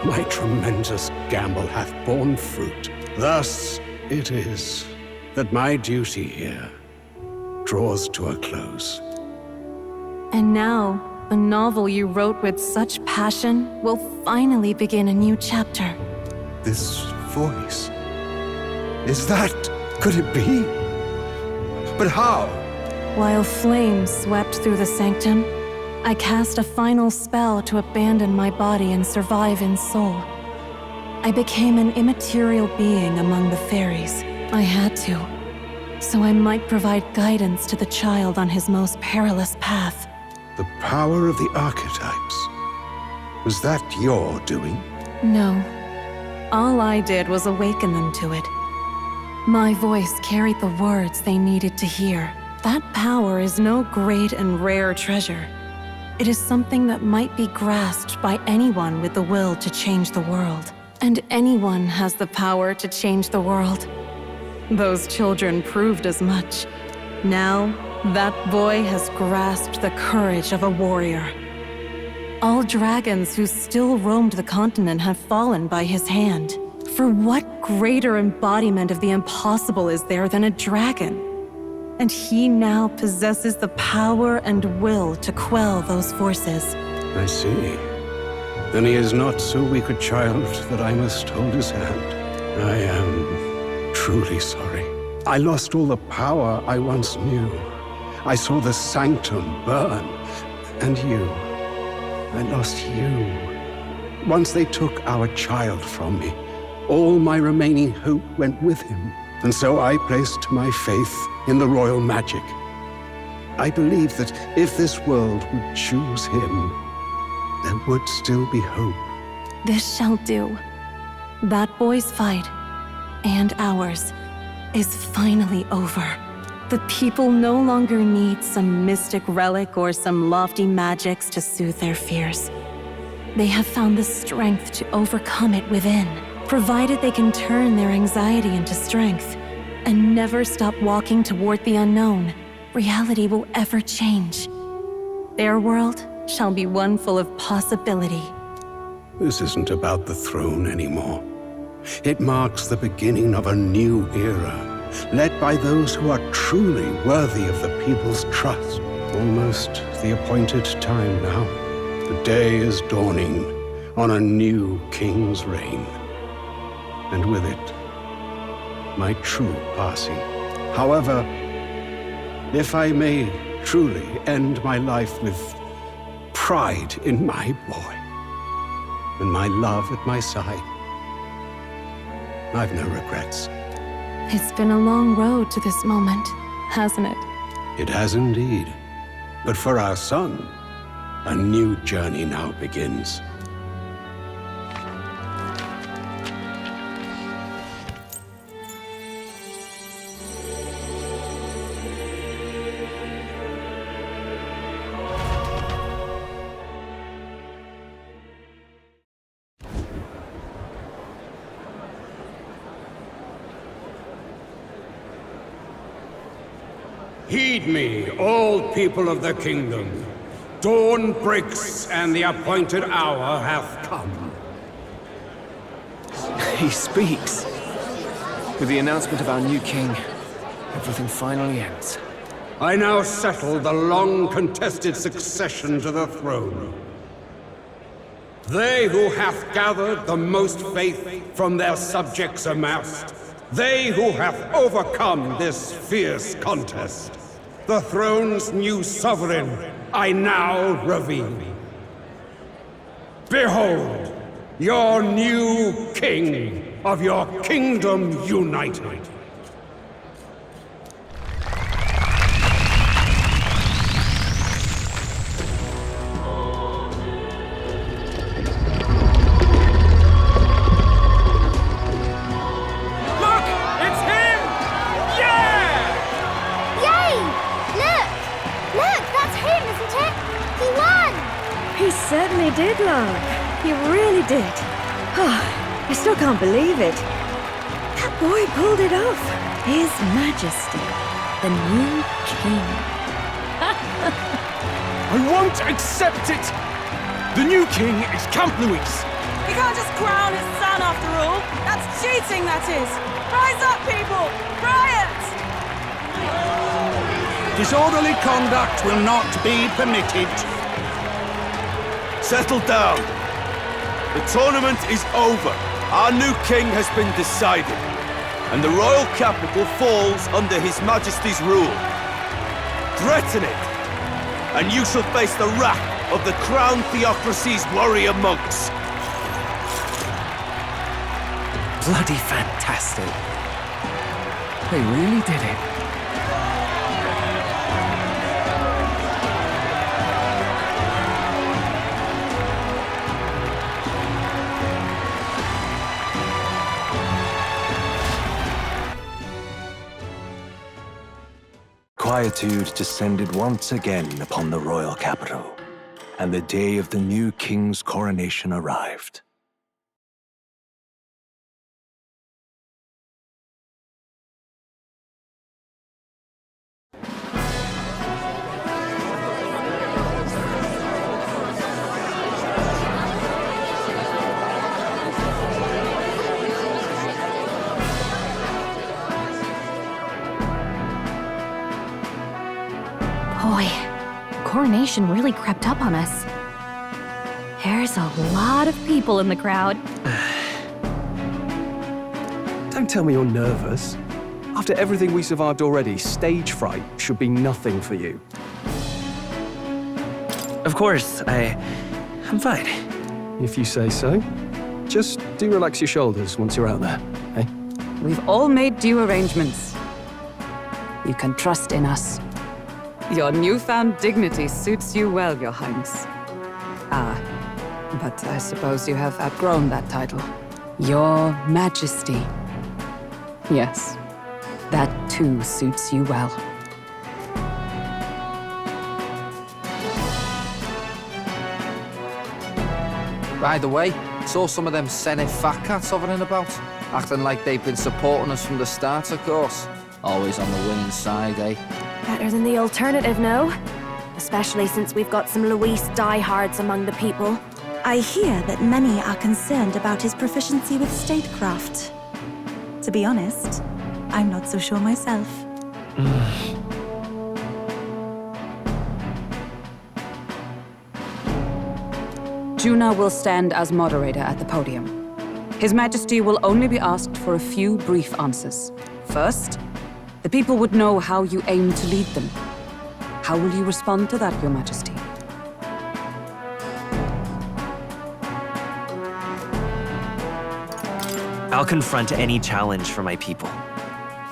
my tremendous gamble hath borne fruit. Thus it is that my duty here draws to a close. And now, the novel you wrote with such passion will finally begin a new chapter. This voice... is that... could it be? But how? While flames swept through the sanctum, I cast a final spell to abandon my body and survive in soul. I became an immaterial being among the fairies. I had to, so I might provide guidance to the child on his most perilous path. The power of the archetypes. Was that your doing? No. All I did was awaken them to it. My voice carried the words they needed to hear. That power is no great and rare treasure. It is something that might be grasped by anyone with the will to change the world. And anyone has the power to change the world. Those children proved as much. Now, that boy has grasped the courage of a warrior. All dragons who still roamed the continent have fallen by his hand. For what greater embodiment of the impossible is there than a dragon? And he now possesses the power and will to quell those forces. I see. Then he is not so weak a child that I must hold his hand. I am truly sorry. I lost all the power I once knew. I saw the sanctum burn. And you. I lost you. Once they took our child from me, all my remaining hope went with him. And so I placed my faith in the royal magic. I believe that if this world would choose him, there would still be hope. This shall do. That boy's fight, and ours, is finally over. The people no longer need some mystic relic or some lofty magics to soothe their fears. They have found the strength to overcome it within. Provided they can turn their anxiety into strength and never stop walking toward the unknown, reality will ever change. Their world shall be one full of possibility. This isn't about the throne anymore. It marks the beginning of a new era, led by those who are truly worthy of the people's trust. Almost the appointed time now. The day is dawning on a new king's reign. And with it, my true passing. However, if I may truly end my life with pride in my boy, and my love at my side, I've no regrets. It's been a long road to this moment, hasn't it? It has indeed. But for our son, a new journey now begins. Heed me, all people of the kingdom. Dawn breaks, and the appointed hour hath come. He speaks. With the announcement of our new king, everything finally ends. I now settle the long-contested succession to the throne. They who hath gathered the most faith from their subjects amassed, they who hath overcome this fierce contest, the throne's new sovereign, I now reveal. Behold, your new king of your kingdom united. I still can't believe it. That boy pulled it off. His Majesty, the new king. I won't accept it! The new king is Count Luis. You can't just crown his son after all. That's cheating, that is. Rise up, people! Riot! Disorderly conduct will not be permitted. Settle down. The tournament is over. Our new king has been decided, and the royal capital falls under His Majesty's rule. Threaten it, and you shall face the wrath of the Crown Theocracy's warrior monks. Bloody fantastic. They really did it. Quietude descended once again upon the royal capital, and the day of the new king's coronation arrived. Boy, coronation really crept up on us. There's a lot of people in the crowd. Don't tell me you're nervous. After everything we survived already, stage fright should be nothing for you. Of course, I'm fine. If you say so. Just do relax your shoulders once you're out there, eh? We've all made due arrangements. You can trust in us. Your newfound dignity suits you well, Your Highness. But I suppose you have outgrown that title. Your Majesty. Yes, that too suits you well. By the way, saw some of them Senate fat cats hovering about, acting like they've been supporting us from the start, of course. Always on the winning side, eh? Better than the alternative, no? Especially since we've got some Luis diehards among the people. I hear that many are concerned about his proficiency with statecraft. To be honest, I'm not so sure myself. Juna will stand as moderator at the podium. His Majesty will only be asked for a few brief answers. First, the people would know how you aim to lead them. How will you respond to that, Your Majesty? I'll confront any challenge for my people.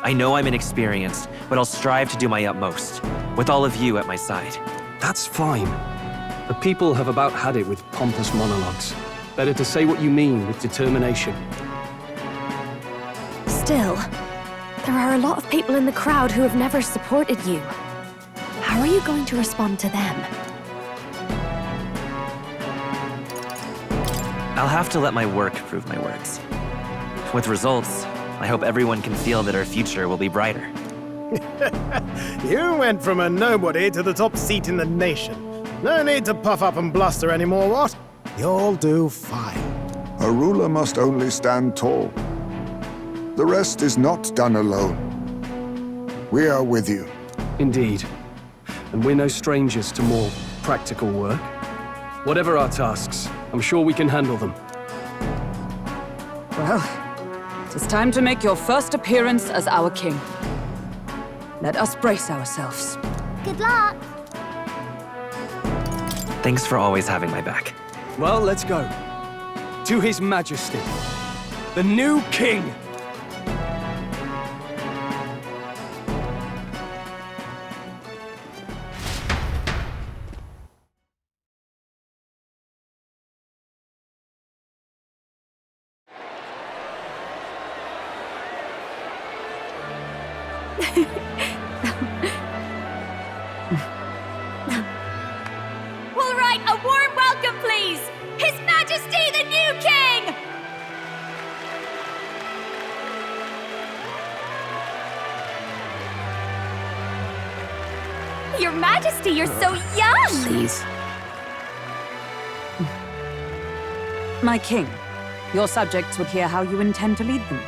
I know I'm inexperienced, but I'll strive to do my utmost, with all of you at my side. That's fine. The people have about had it with pompous monologues. Better to say what you mean with determination. Still, there are a lot of people in the crowd who have never supported you. How are you going to respond to them? I'll have to let my work prove my words. With results, I hope everyone can feel that our future will be brighter. You went from a nobody to the top seat in the nation. No need to puff up and bluster anymore, what? You'll do fine. A ruler must only stand tall. The rest is not done alone. We are with you. Indeed. And we're no strangers to more practical work. Whatever our tasks, I'm sure we can handle them. Well, it is time to make your first appearance as our king. Let us brace ourselves. Good luck! Thanks for always having my back. Well, let's go. To His Majesty, the new king! All right, a warm welcome, please! His Majesty, the new king! Your Majesty, you're so young! Please. My king, your subjects would hear how you intend to lead them.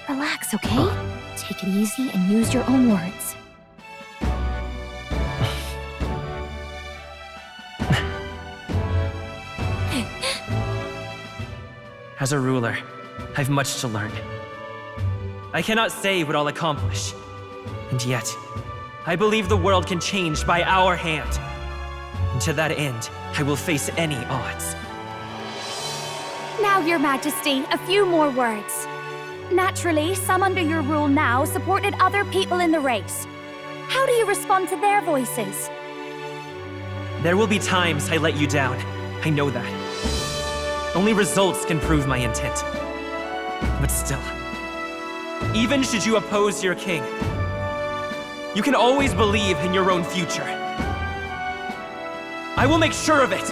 Relax, okay? Take it easy and use your own words. As a ruler, I've much to learn. I cannot say what I'll accomplish. And yet, I believe the world can change by our hand. And to that end, I will face any odds. Now, Your Majesty, a few more words. Naturally, some under your rule now supported other people in the race. How do you respond to their voices? There will be times I let you down. I know that. Only results can prove my intent. But still, even should you oppose your king, you can always believe in your own future. I will make sure of it!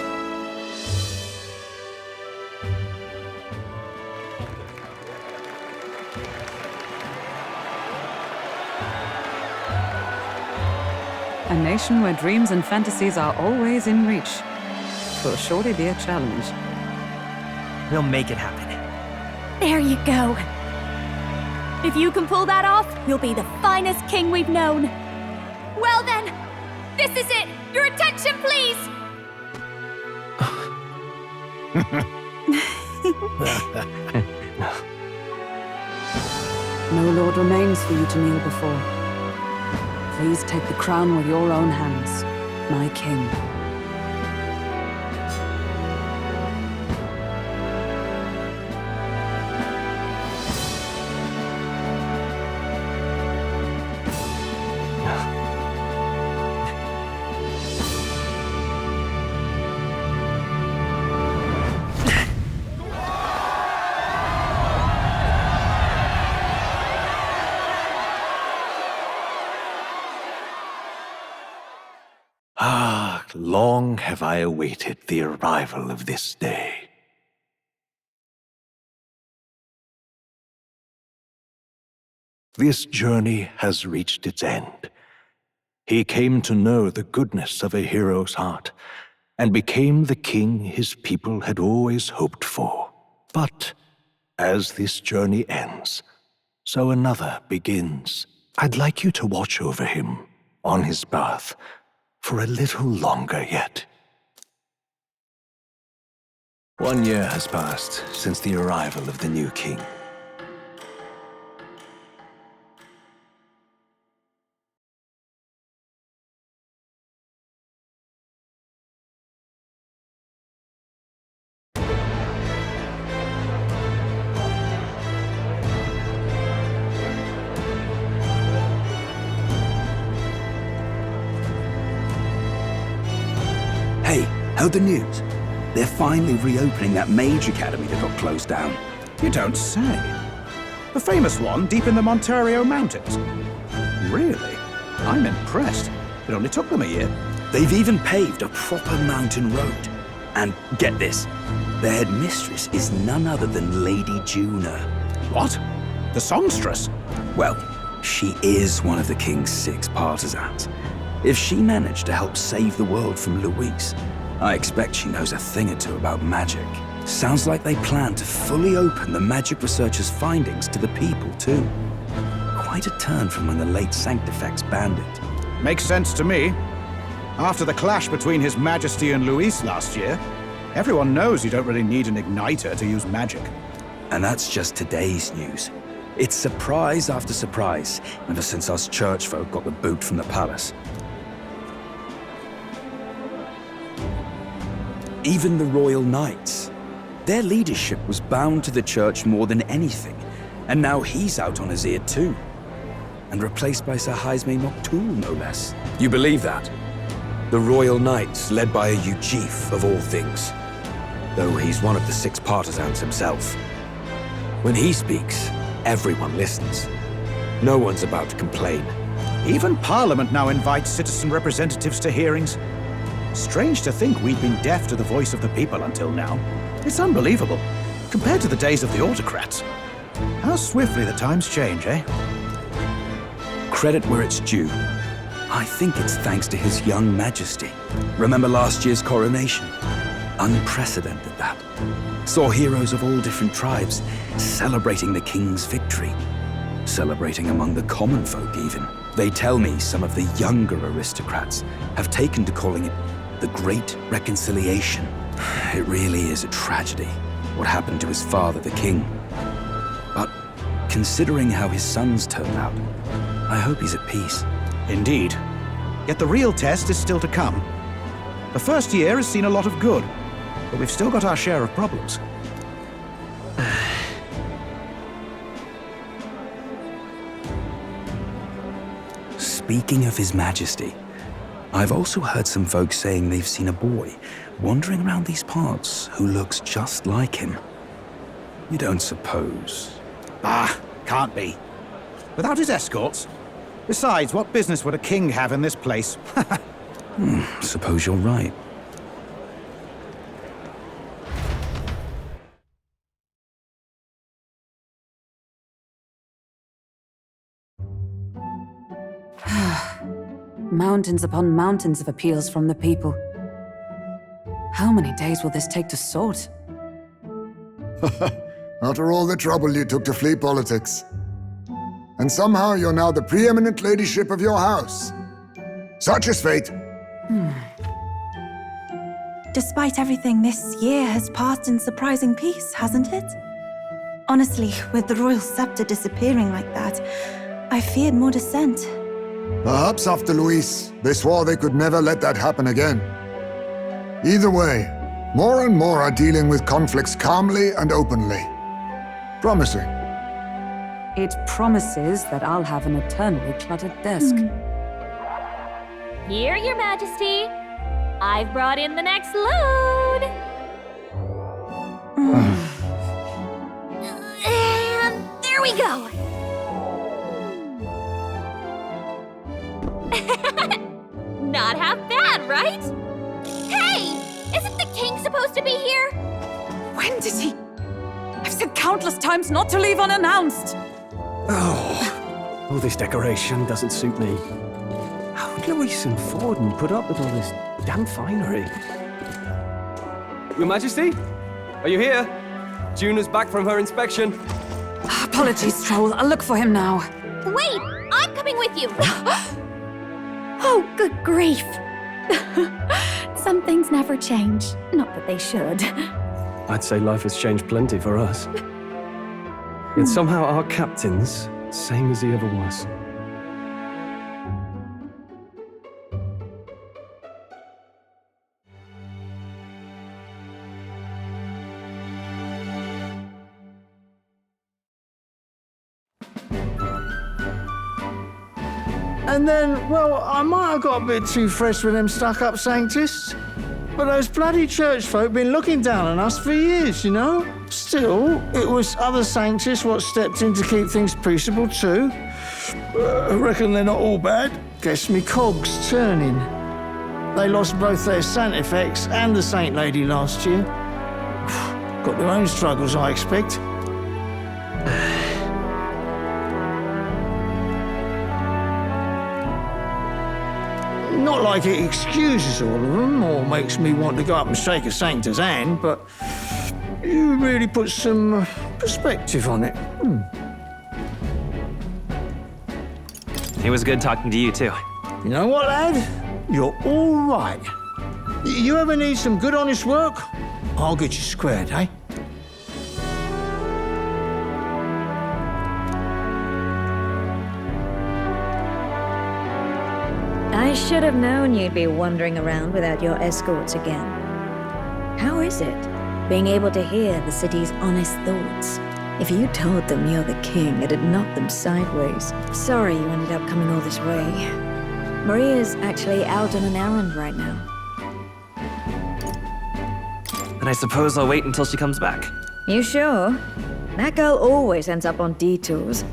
A nation where dreams and fantasies are always in reach. Will surely be a challenge. We'll make it happen. There you go. If you can pull that off, you'll be the finest king we've known. Well then, this is it! Your attention, please! No lord remains for you to kneel before. Please take the crown with your own hands, my king. Ah, long have I awaited the arrival of this day. This journey has reached its end. He came to know the goodness of a hero's heart, and became the king his people had always hoped for. But as this journey ends, so another begins. I'd like you to watch over him on his path for a little longer yet. 1 year has passed since the arrival of the new king. Hey, heard the news? They're finally reopening that mage academy that got closed down. You don't say. The famous one deep in the Montario Mountains. Really? I'm impressed. It only took them a year. They've even paved a proper mountain road. And get this, their headmistress is none other than Lady Juna. What? The songstress? Well, she is one of the king's 6 partisans. If she managed to help save the world from Luis, I expect she knows a thing or two about magic. Sounds like they plan to fully open the magic researchers' findings to the people, too. Quite a turn from when the late Sanctifex banned it. Makes sense to me. After the clash between His Majesty and Luis last year, everyone knows you don't really need an igniter to use magic. And that's just today's news. It's surprise after surprise, ever since us church folk got the boot from the palace. Even the Royal Knights. Their leadership was bound to the church more than anything, and now he's out on his ear too. And replaced by Sir Haisme Noctul, no less. You believe that? The Royal Knights, led by a Ujif of all things. Though he's one of the 6 partisans himself. When he speaks, everyone listens. No one's about to complain. Even Parliament now invites citizen representatives to hearings. Strange to think we'd been deaf to the voice of the people until now. It's unbelievable, compared to the days of the autocrats. How swiftly the times change, eh? credit where it's due. I think it's thanks to His young majesty. Remember last year's coronation? Unprecedented, that. Saw heroes of all different tribes celebrating the king's victory. Celebrating among the common folk, even. They tell me some of the younger aristocrats have taken to calling it the Great Reconciliation. It really is a tragedy, what happened to his father, the king. But considering how his sons turned out, I hope he's at peace. Indeed. Yet the real test is still to come. The first year has seen a lot of good, but we've still got our share of problems. Speaking of His Majesty, I've also heard some folks saying they've seen a boy wandering around these parts who looks just like him. You don't suppose? Can't be. Without his escorts? Besides, what business would a king have in this place? Suppose you're right. Mountains upon mountains of appeals from the people. How many days will this take to sort? After all the trouble you took to flee politics. And somehow you're now the preeminent ladyship of your house. Such is fate. Despite everything, this year has passed in surprising peace, hasn't it? Honestly, with the royal scepter disappearing like that, I feared more dissent. Perhaps after Luis, they swore they could never let that happen again. Either way, more and more are dealing with conflicts calmly and openly. Promising. It promises that I'll have an eternally cluttered desk. Here, Your Majesty. I've brought in the next load. And there we go. Not half bad, right? Hey! Isn't the king supposed to be here? When did he? I've said countless times not to leave unannounced. Oh, all this decoration doesn't suit me. How would Luis and Forden put up with all this damn finery? Your Majesty? Are you here? Juna's back from her inspection. Apologies, Troll. I'll look for him now. Wait! I'm coming with you! Oh, good grief. Some things never change. Not that they should. I'd say life has changed plenty for us. Yet somehow our captain's same as he ever was. And then, well, I might have got a bit too fresh with them stuck-up sanctists. But those bloody church folk been looking down on us for years, you know? Still, it was other sanctists what stepped in to keep things peaceable too. I reckon they're not all bad. Guess me cogs turning. They lost both their Santifex and the Saint Lady last year. Got their own struggles, I expect. Not like it excuses all of them or makes me want to go up and shake a sanctor's hand, but you really put some perspective on it. It was good talking to you, too. You know what, lad? You're all right. You ever need some good, honest work? I'll get you squared, eh? I should have known you'd be wandering around without your escorts again. How is it, being able to hear the city's honest thoughts? If you told them you're the king, it'd knock them sideways. Sorry you ended up coming all this way. Maria's actually out on an errand right now. And I suppose I'll wait until she comes back. You sure? That girl always ends up on detours.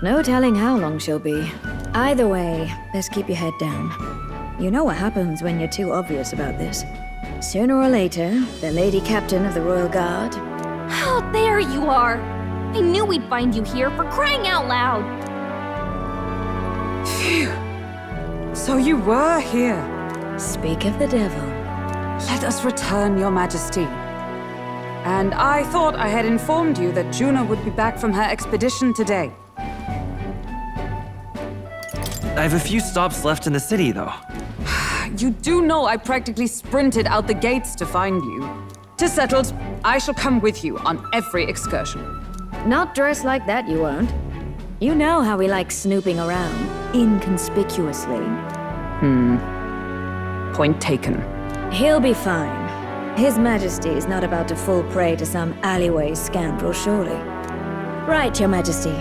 No telling how long she'll be. Either way, best keep your head down. You know what happens when you're too obvious about this. Sooner or later, the Lady Captain of the Royal Guard... Oh, there you are! I knew we'd find you here, for crying out loud! So you were here. Speak of the devil. Let us return, Your Majesty. And I thought I had informed you that Juno would be back from her expedition today. I have a few stops left in the city, though. You do know I practically sprinted out the gates to find you. 'Tis settled. I shall come with you on every excursion. Not dressed like that, you won't. You know how we like snooping around, inconspicuously. Point taken. He'll be fine. His Majesty is not about to fall prey to some alleyway scoundrel, surely. Right, Your Majesty.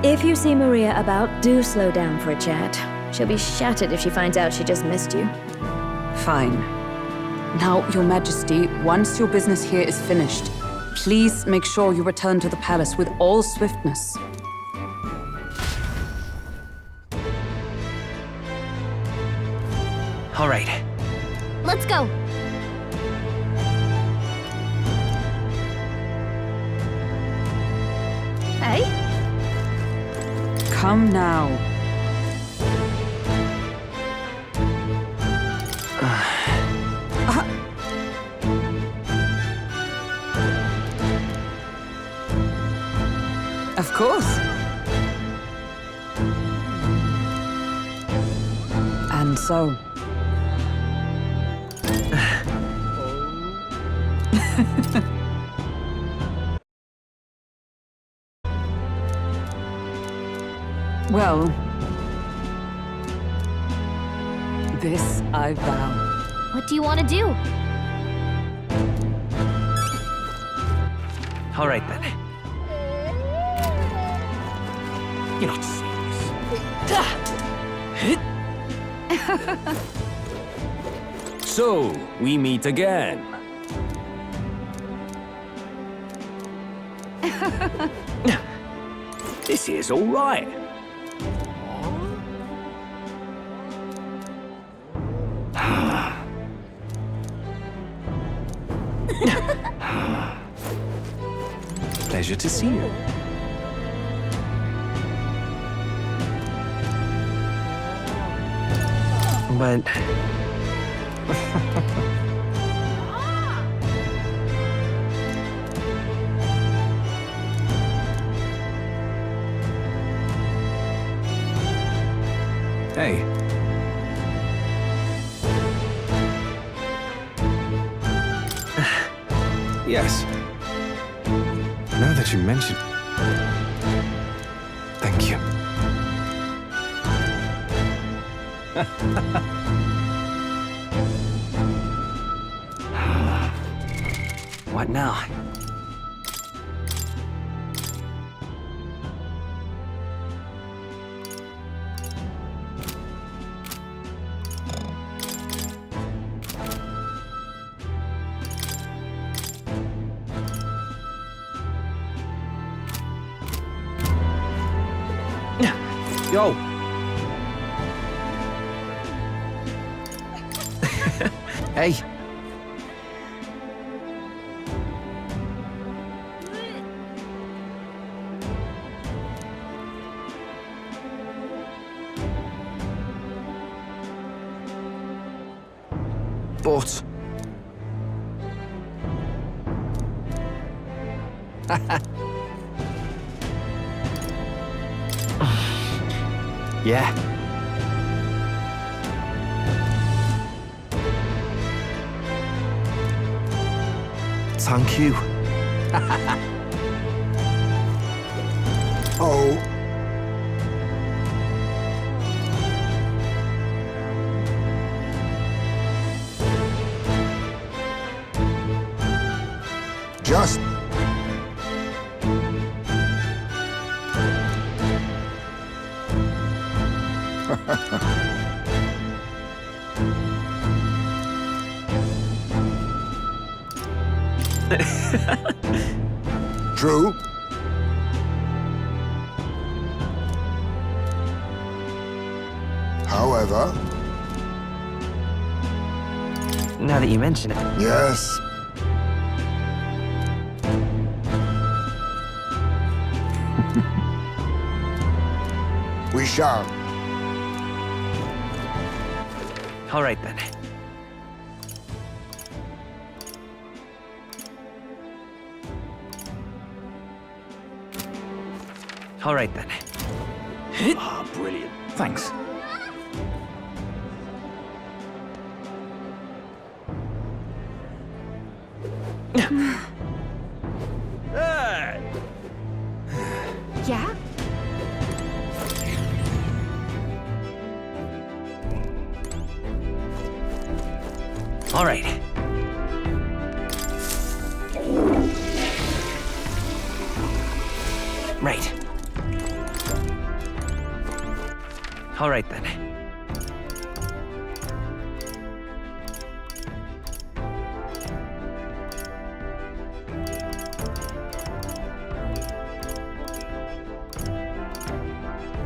If you see Maria about, do slow down for a chat. She'll be shattered if she finds out she just missed you. Fine. Now, Your Majesty, once your business here is finished, please make sure you return to the palace with all swiftness. All right. Let's go. Hey? Come now. Of course. And so. Well, this I vow. What do you want to do? All right, then. You're not serious. So, we meet again. This is all right. Pleasure to see you. But... Hey. Yes. Now that you mention... Thank you. What now? Yo! Hey! But... yeah. Thank you. Oh. Just... True. However... Now that you mention it. Yes. We shall. All right then. All right then. Ah, brilliant. Thanks. Yeah? All right. Right. All right then.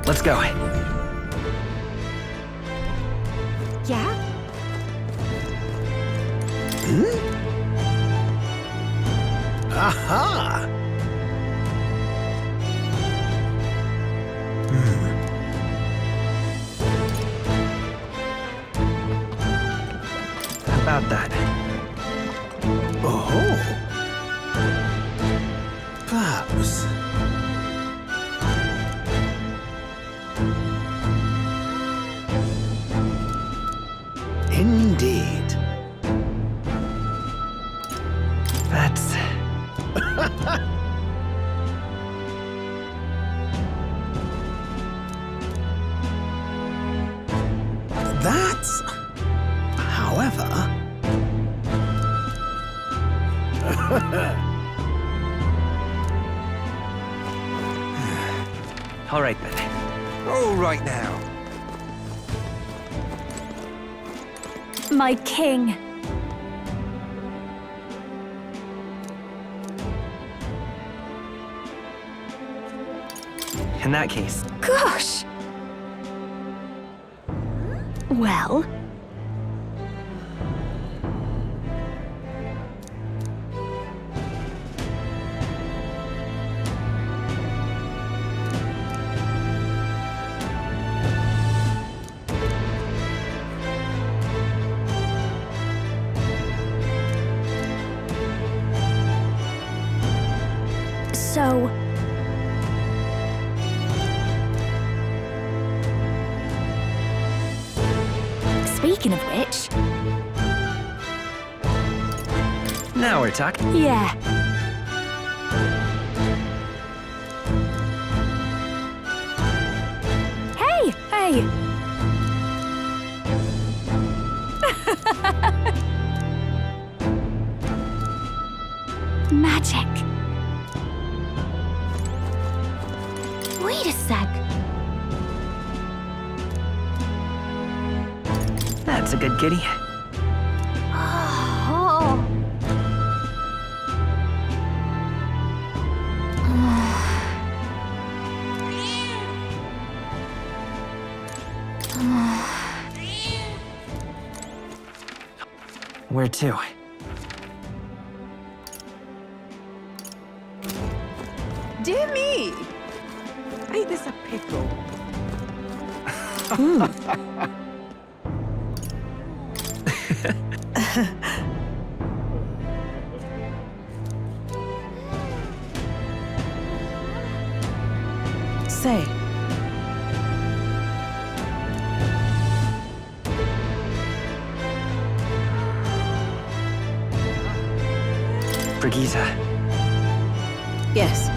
Let's go. Yeah? Aha! How about that? Oh. Perhaps. Indeed. That's... That's... However... All right then. All right now. My king. In that case, Gosh! Well... So... Speaking of which... now we're talking. Yeah. Hey! Hey! Magic. Wait a sec. That's a good kitty. Oh. Where to? Dear me! Ain't this a pickle? Say, Brigitte. yes.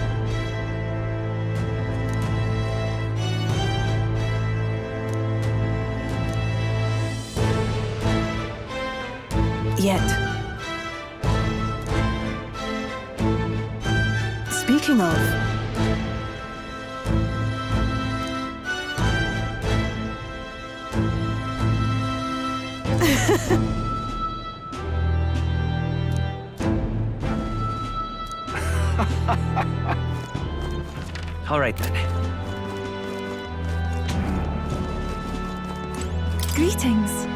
Yet. Speaking of... All right then. Greetings.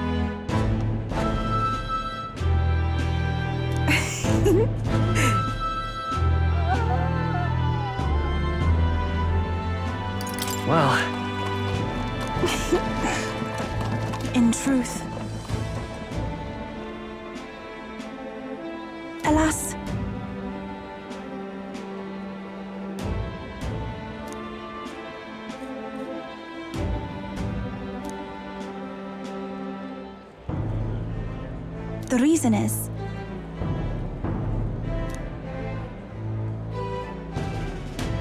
Well, In truth, the reason is.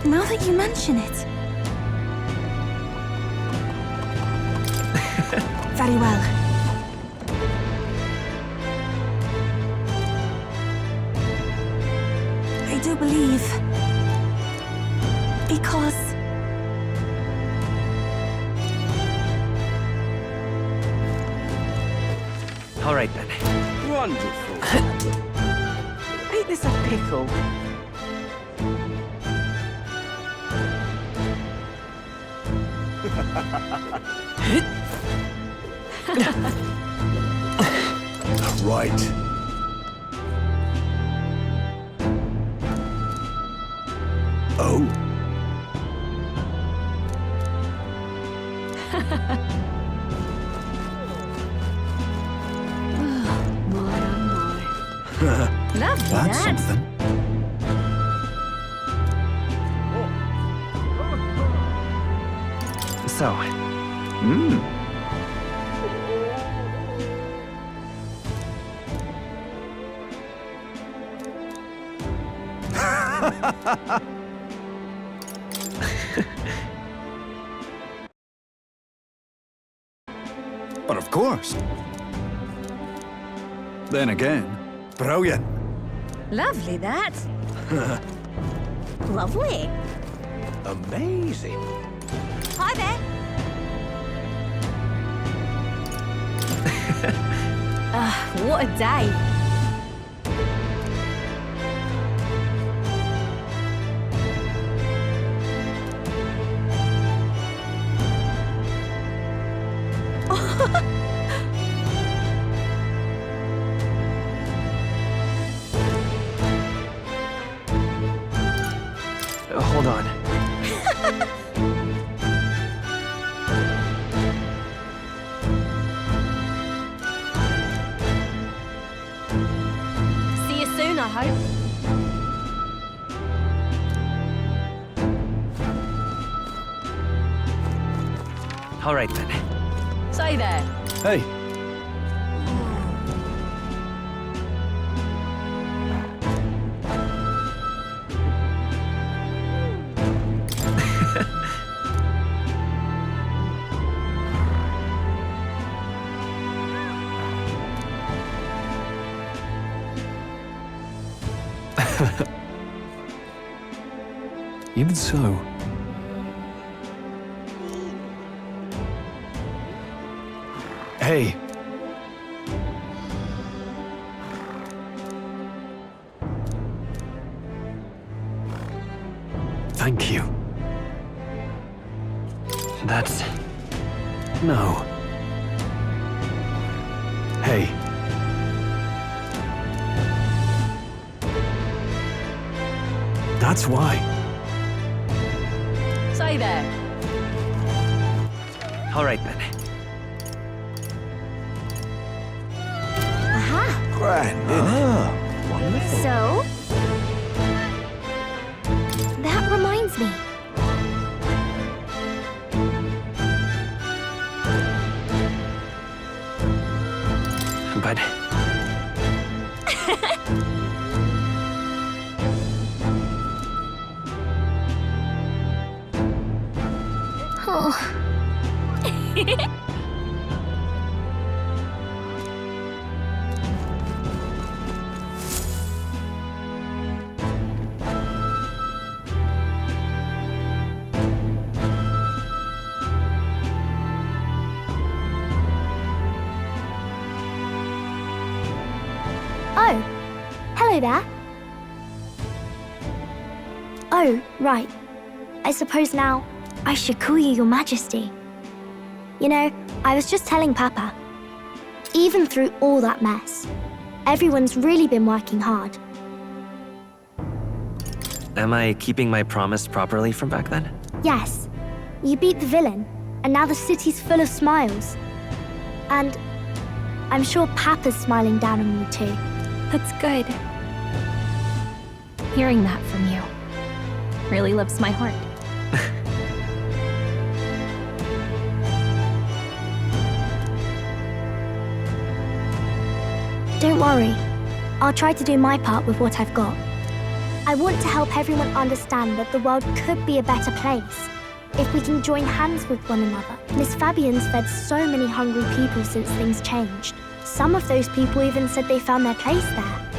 Now that you mention it. Very well. I do believe. Because. All right then. Wonderful. Ain't this a pickle? Right. Oh. Lovely, That's that. something. So, But of course. Then again, brilliant. Lovely, that. Lovely. Amazing. Hi there. What a day. hold on. See you soon, I hope. All right then. Say there. Hey, Even so, hey. thank you. That's... No. Hey. That's why. Say there. All right then. Aha. Grand, wonderful. So? That reminds me. But... Oh. Oh, hello there. Oh, right. I suppose now I should call you Your Majesty. You know, I was just telling Papa. Even through all that mess, everyone's really been working hard. Am I keeping my promise properly from back then? Yes, you beat the villain, and now the city's full of smiles. And I'm sure Papa's smiling down on you too. That's good. Hearing that from you really lifts my heart. Don't worry. I'll try to do my part with what I've got. I want to help everyone understand that the world could be a better place if we can join hands with one another. Miss Fabian's fed so many hungry people since things changed. Some of those people even said they found their place there.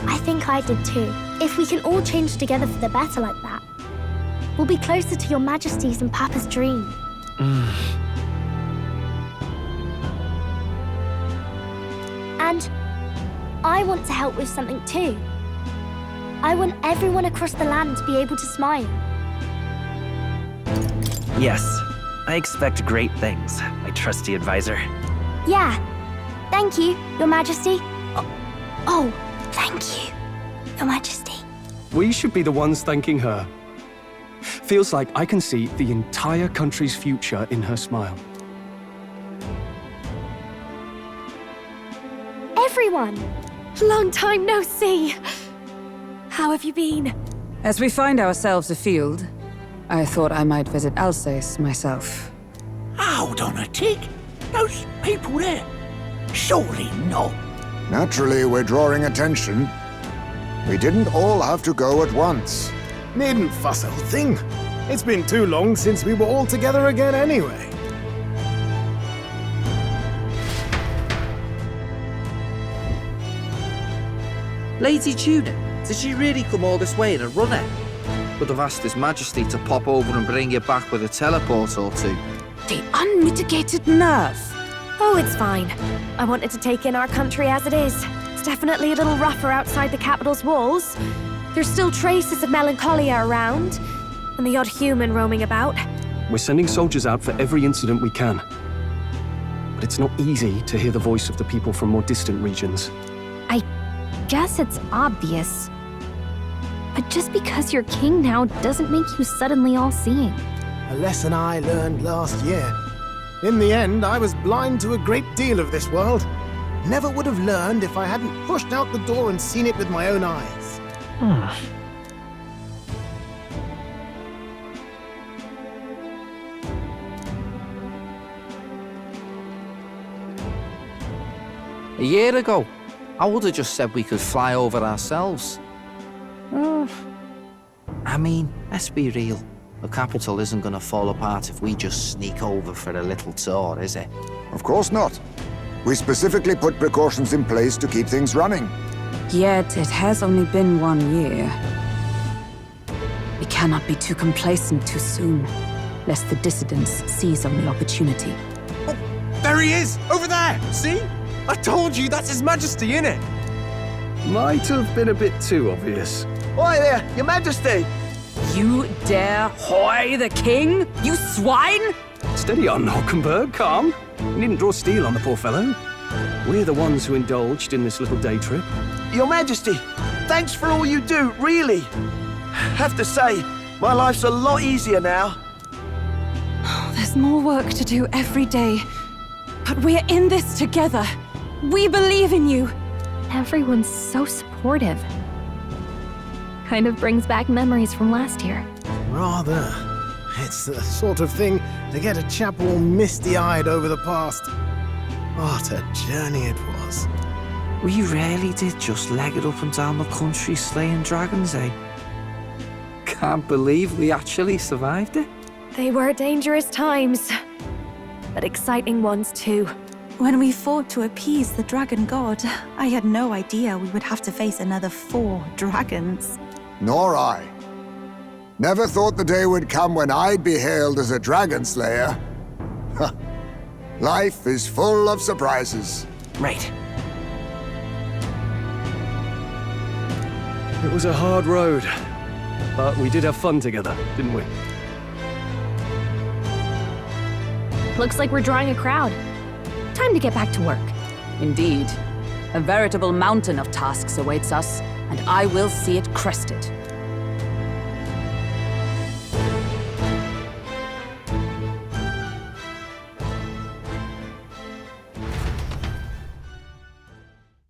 I think I did too. If we can all change together for the better like that, we'll be closer to your Majesty's and Papa's dream. And I want to help with something too. I want everyone across the land to be able to smile. Yes, I expect great things, my trusty advisor. Yeah. Thank you, Your Majesty. Oh, thank you, Your Majesty. We should be the ones thanking her. Feels like I can see the entire country's future in her smile. Everyone! Long time no see. How have you been? As we find ourselves afield, I thought I might visit Alsace myself. Hold on a tick. Those people there? Surely not. Naturally, we're drawing attention. We didn't all have to go at once. Needn't fuss, old thing. It's been too long since we were all together again anyway. Lady Tuna, did she really come all this way in a runner? Could have asked His Majesty to pop over and bring you back with a teleport or two. The unmitigated nerve. Oh, it's fine. I wanted to take in our country as it is. It's definitely a little rougher outside the capital's walls. There's still traces of melancholia around, and the odd human roaming about. We're sending soldiers out for every incident we can. But it's not easy to hear the voice of the people from more distant regions. I guess it's obvious. But just because you're king now doesn't make you suddenly all-seeing. A lesson I learned last year. In the end, I was blind to a great deal of this world. Never would have learned if I hadn't pushed out the door and seen it with my own eyes. A year ago, I would have just said we could fly over ourselves. I mean, let's be real. The capital isn't going to fall apart if we just sneak over for a little tour, is it? Of course not. We specifically put precautions in place to keep things running. Yet it has only been 1 year. We cannot be too complacent too soon, lest the dissidents seize on the opportunity. There he is! Over there! See? I told you, that's His Majesty, innit? Might have been a bit too obvious. Oi there, Your Majesty! You dare hoy the king? You swine! Steady on, Hockenberg, calm. You needn't draw steel on the poor fellow. We're the ones who indulged in this little day trip. Your Majesty, thanks for all you do, really. Have to say, my life's a lot easier now. There's more work to do every day. But we're in this together. We believe in you. Everyone's so supportive. Kind of brings back memories from last year. Rather. It's the sort of thing to get a chap all misty-eyed over the past. What a journey it was. We really did just leg it up and down the country slaying dragons, eh? Can't believe we actually survived it. They were dangerous times, but exciting ones too. When we fought to appease the dragon god, I had no idea we would have to face another 4 dragons. Nor I. Never thought the day would come when I'd be hailed as a dragon slayer. Life is full of surprises. Right. It was a hard road, but we did have fun together, didn't we? Looks like we're drawing a crowd. Time to get back to work. Indeed. A veritable mountain of tasks awaits us, and I will see it crested.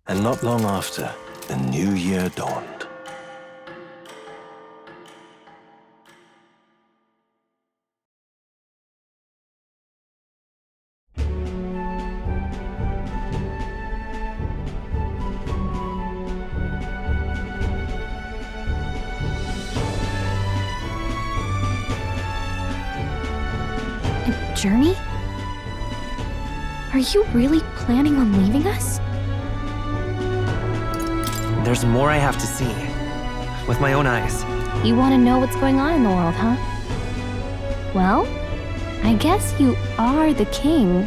And not long after, the new year dawned. journey? Are you really planning on leaving us? There's more I have to see. With my own eyes. You want to know what's going on in the world, huh? Well, I guess you are the king.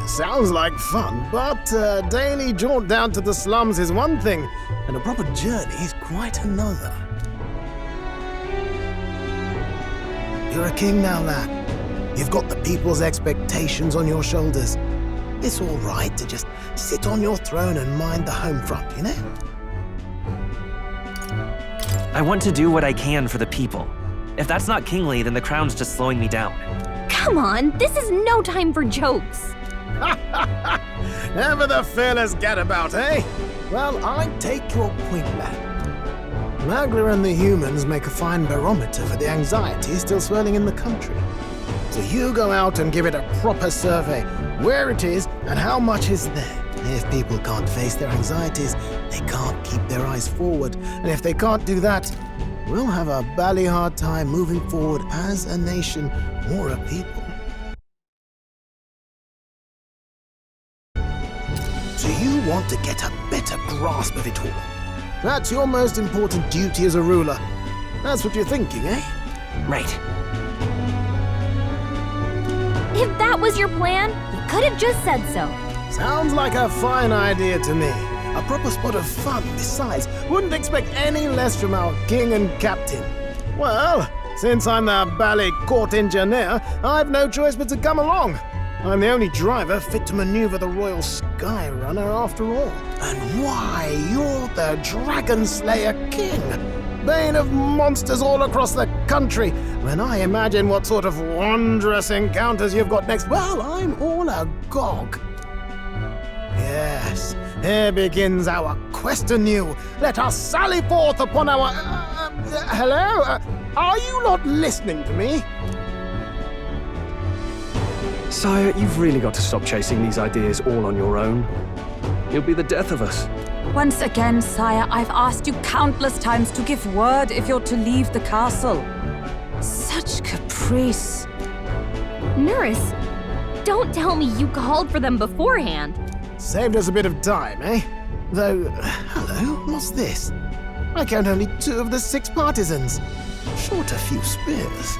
Sounds like fun, but a daily jaunt down to the slums is one thing, and a proper journey is quite another. You're a king now, lad. You've got the people's expectations on your shoulders. It's all right to just sit on your throne and mind the home front, you know? I want to do what I can for the people. If that's not kingly, then the crown's just slowing me down. Come on, this is no time for jokes. Never the fearless gadabout, eh? Well, I take your point, lad. Magla and the humans make a fine barometer for the anxiety still swirling in the country. So you go out and give it a proper survey, where it is and how much is there. If people can't face their anxieties, they can't keep their eyes forward. And if they can't do that, we'll have a bally hard time moving forward as a nation or a people. So you want to get a better grasp of it all. That's your most important duty as a ruler. That's what you're thinking, eh? Right. If that was your plan, you could have just said so. Sounds like a fine idea to me. A proper spot of fun, besides. Wouldn't expect any less from our king and captain. Well, since I'm the bally court engineer, I've no choice but to come along. I'm the only driver fit to maneuver the Royal Skyrunner after all. And why, you're the Dragon Slayer King, bane of monsters all across the country. When I imagine what sort of wondrous encounters you've got next, well, I'm all agog. Yes, here begins our quest anew. Let us sally forth upon our... hello? Are you not listening to me? Sire, you've really got to stop chasing these ideas all on your own. You'll be the death of us. Once again, sire, I've asked you countless times to give word if you're to leave the castle. Such caprice. Nurse, don't tell me you called for them beforehand. Saved us a bit of time, eh? Though, hello, what's this? I count only 2 of the 6 partisans. Short a few spears.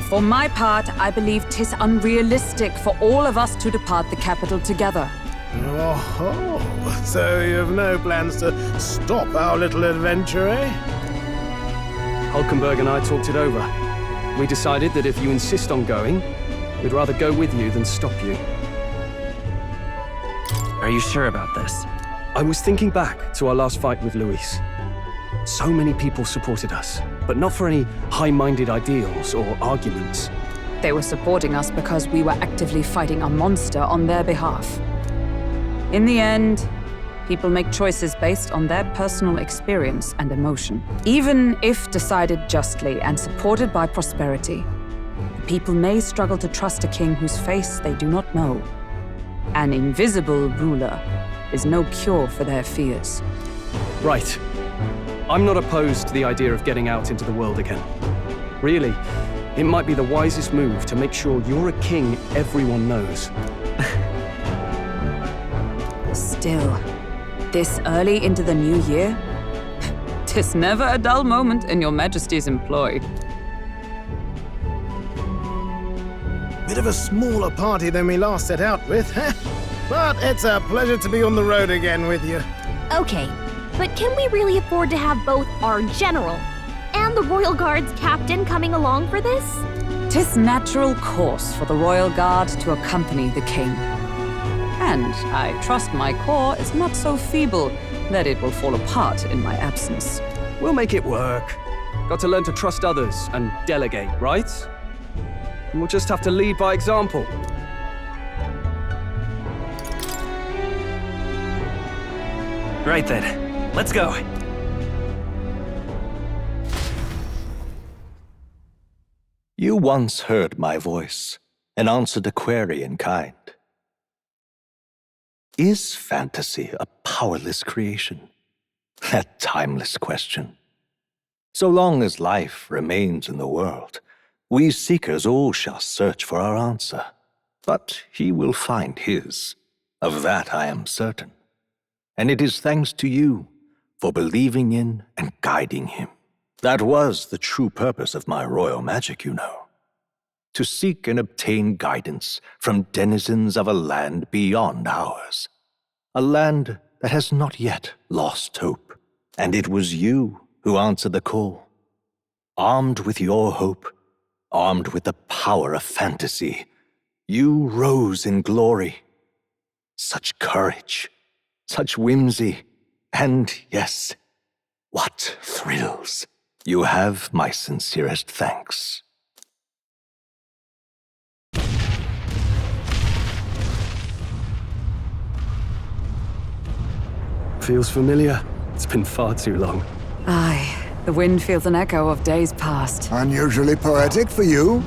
For my part, I believe 'tis unrealistic for all of us to depart the capital together. Oh, so you've no plans to stop our little adventure, eh? Hulkenberg and I talked it over. We decided that if you insist on going, we'd rather go with you than stop you. Are you sure about this? I was thinking back to our last fight with Luis. So many people supported us, but not for any high-minded ideals or arguments. They were supporting us because we were actively fighting a monster on their behalf. In the end, people make choices based on their personal experience and emotion. Even if decided justly and supported by prosperity, the people may struggle to trust a king whose face they do not know. An invisible ruler is no cure for their fears. Right. I'm not opposed to the idea of getting out into the world again. Really, it might be the wisest move to make sure you're a king everyone knows. Still, this early into the new year? 'Tis never a dull moment in your Majesty's employ. Bit of a smaller party than we last set out with, huh? But it's a pleasure to be on the road again with you. Okay, but can we really afford to have both our general and the Royal Guard's captain coming along for this? 'Tis natural course for the Royal Guard to accompany the king. And I trust my corps is not so feeble that it will fall apart in my absence. We'll make it work. Got to learn to trust others and delegate, right? And we'll just have to lead by example. Right then, let's go. You once heard my voice and answered a query in kind. Is fantasy a powerless creation? That timeless question. So long as life remains in the world, We seekers all shall search for our answer, but he will find his. Of that I am certain. And it is thanks to you for believing in and guiding him. That was the true purpose of my royal magic, you know. To seek and obtain guidance from denizens of a land beyond ours. A land that has not yet lost hope. And it was you who answered the call. Armed with your hope, armed with the power of fantasy, you rose in glory. Such courage, such whimsy, and yes, what thrills. You have my sincerest thanks. Feels familiar. It's been far too long. Aye, the wind feels an echo of days past. Unusually poetic for you.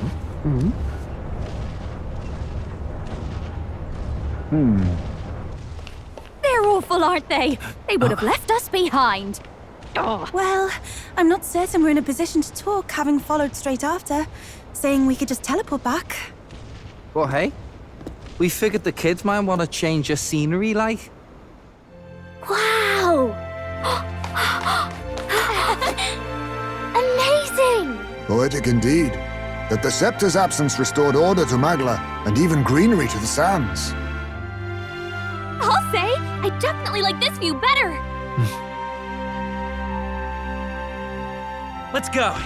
They're awful, aren't they? They would have left us behind. Oh. Well, I'm not certain we're in a position to talk, having followed straight after, saying we could just teleport back. Well, hey, we figured the kids might want to change your scenery, like. Wow! Amazing! Poetic indeed. That the scepter's absence restored order to Magla, and even greenery to the sands. I'll say, I definitely like this view better. Let's go.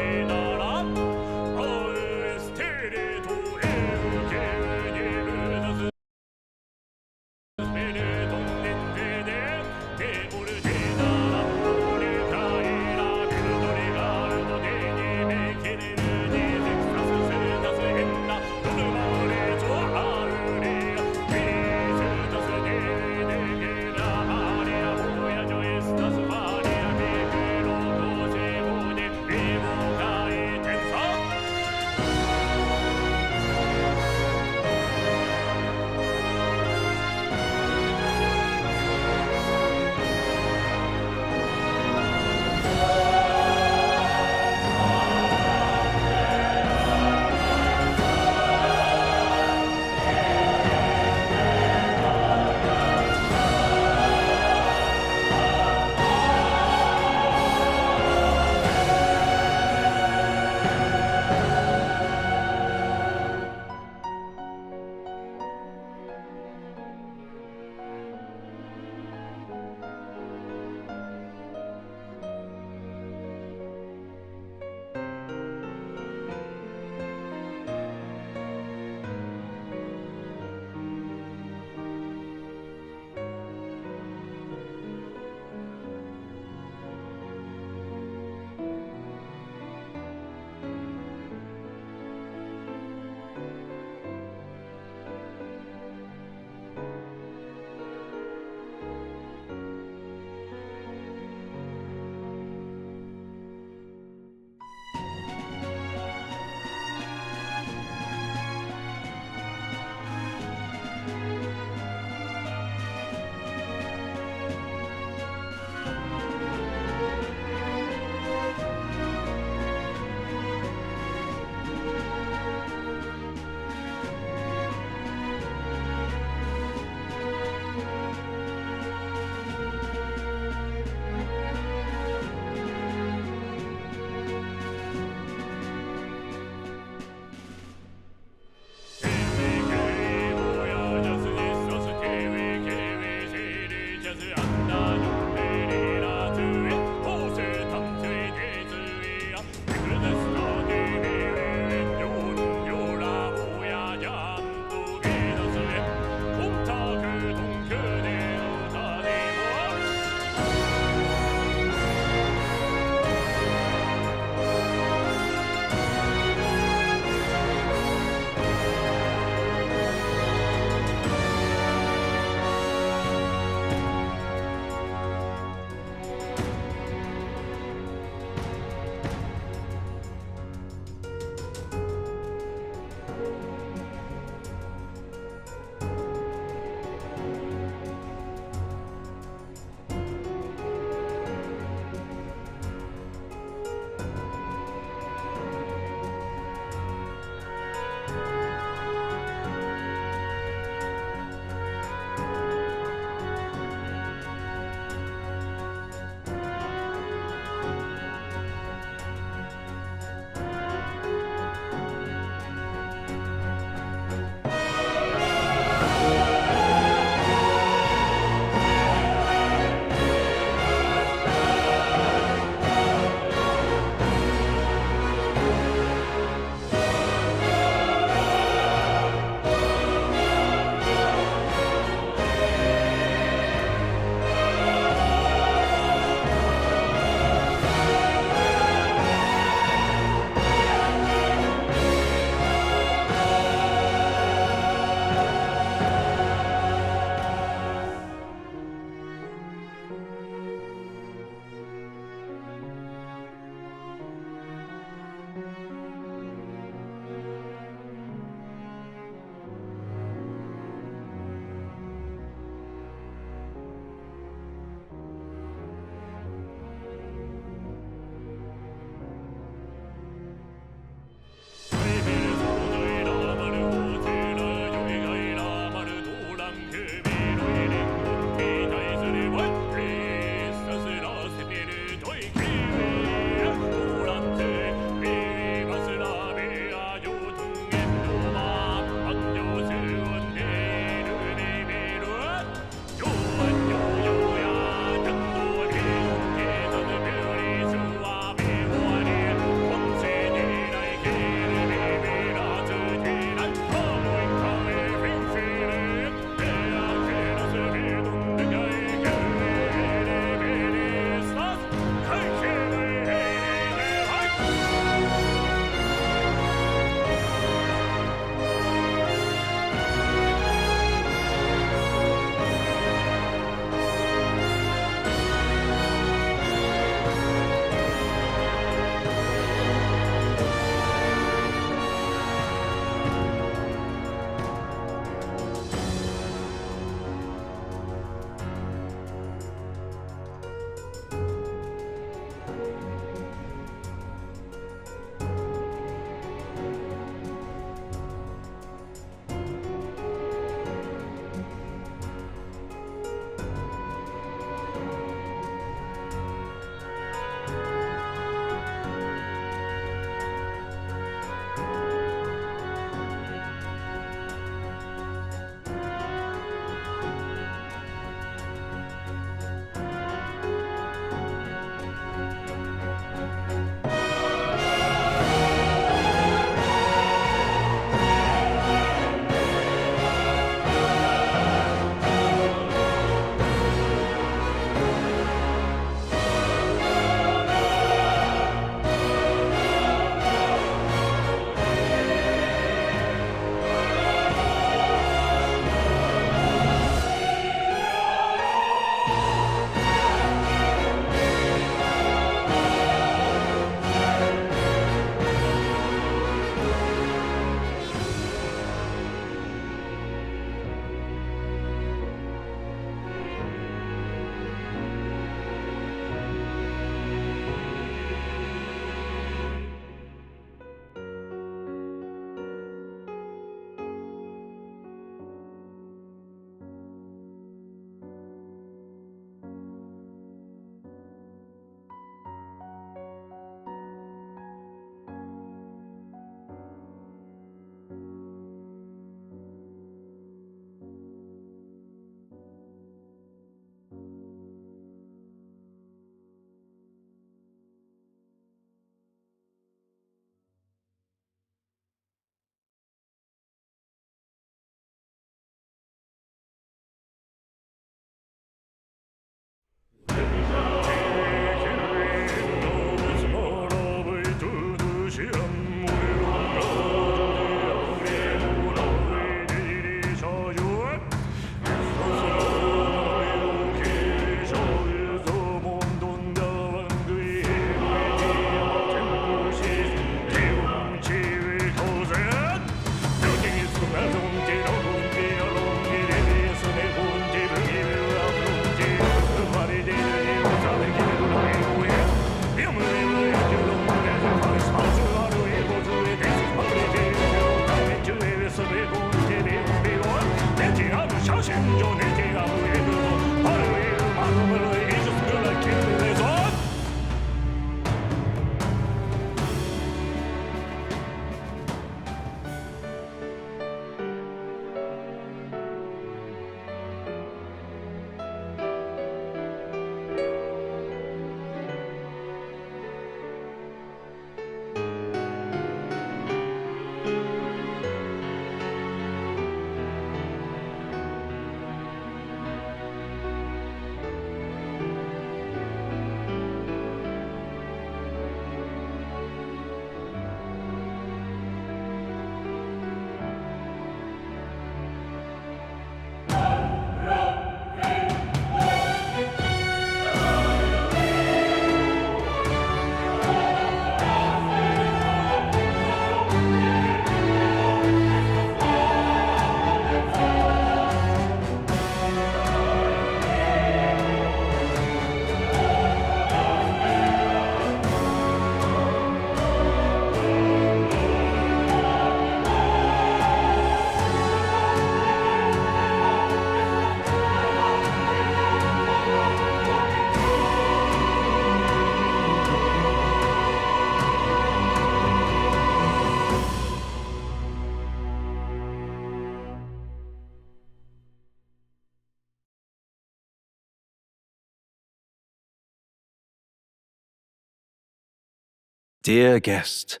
Dear guest,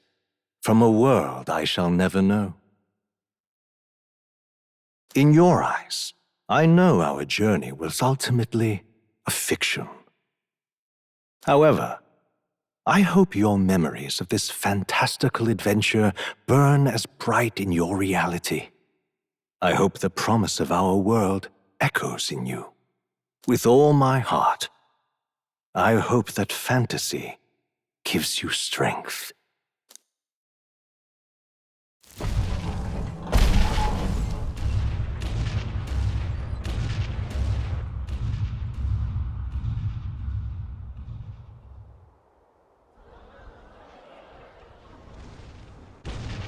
from a world I shall never know. In your eyes, I know our journey was ultimately a fiction. However, I hope your memories of this fantastical adventure burn as bright in your reality. I hope the promise of our world echoes in you. With all my heart, I hope that fantasy gives you strength.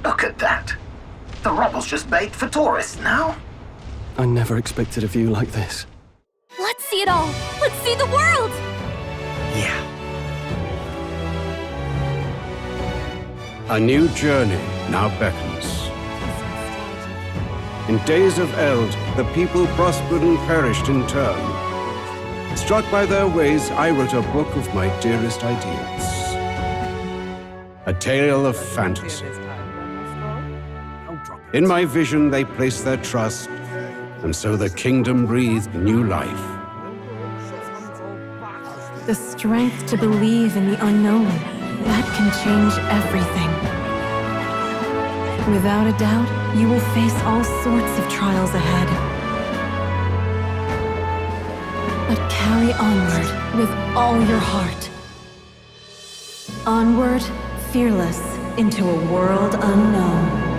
Look at that. The rubble's just bait for tourists now. I never expected a view like this. Let's see it all! Let's see the world! Yeah. A new journey now beckons. In days of eld, the people prospered and perished in turn. Struck by their ways, I wrote a book of my dearest ideas. A tale of fantasy. In my vision, they placed their trust, and so the kingdom breathed new life. The strength to believe in the unknown, that can change everything. Without a doubt, you will face all sorts of trials ahead. But carry onward with all your heart. Onward, fearless, into a world unknown.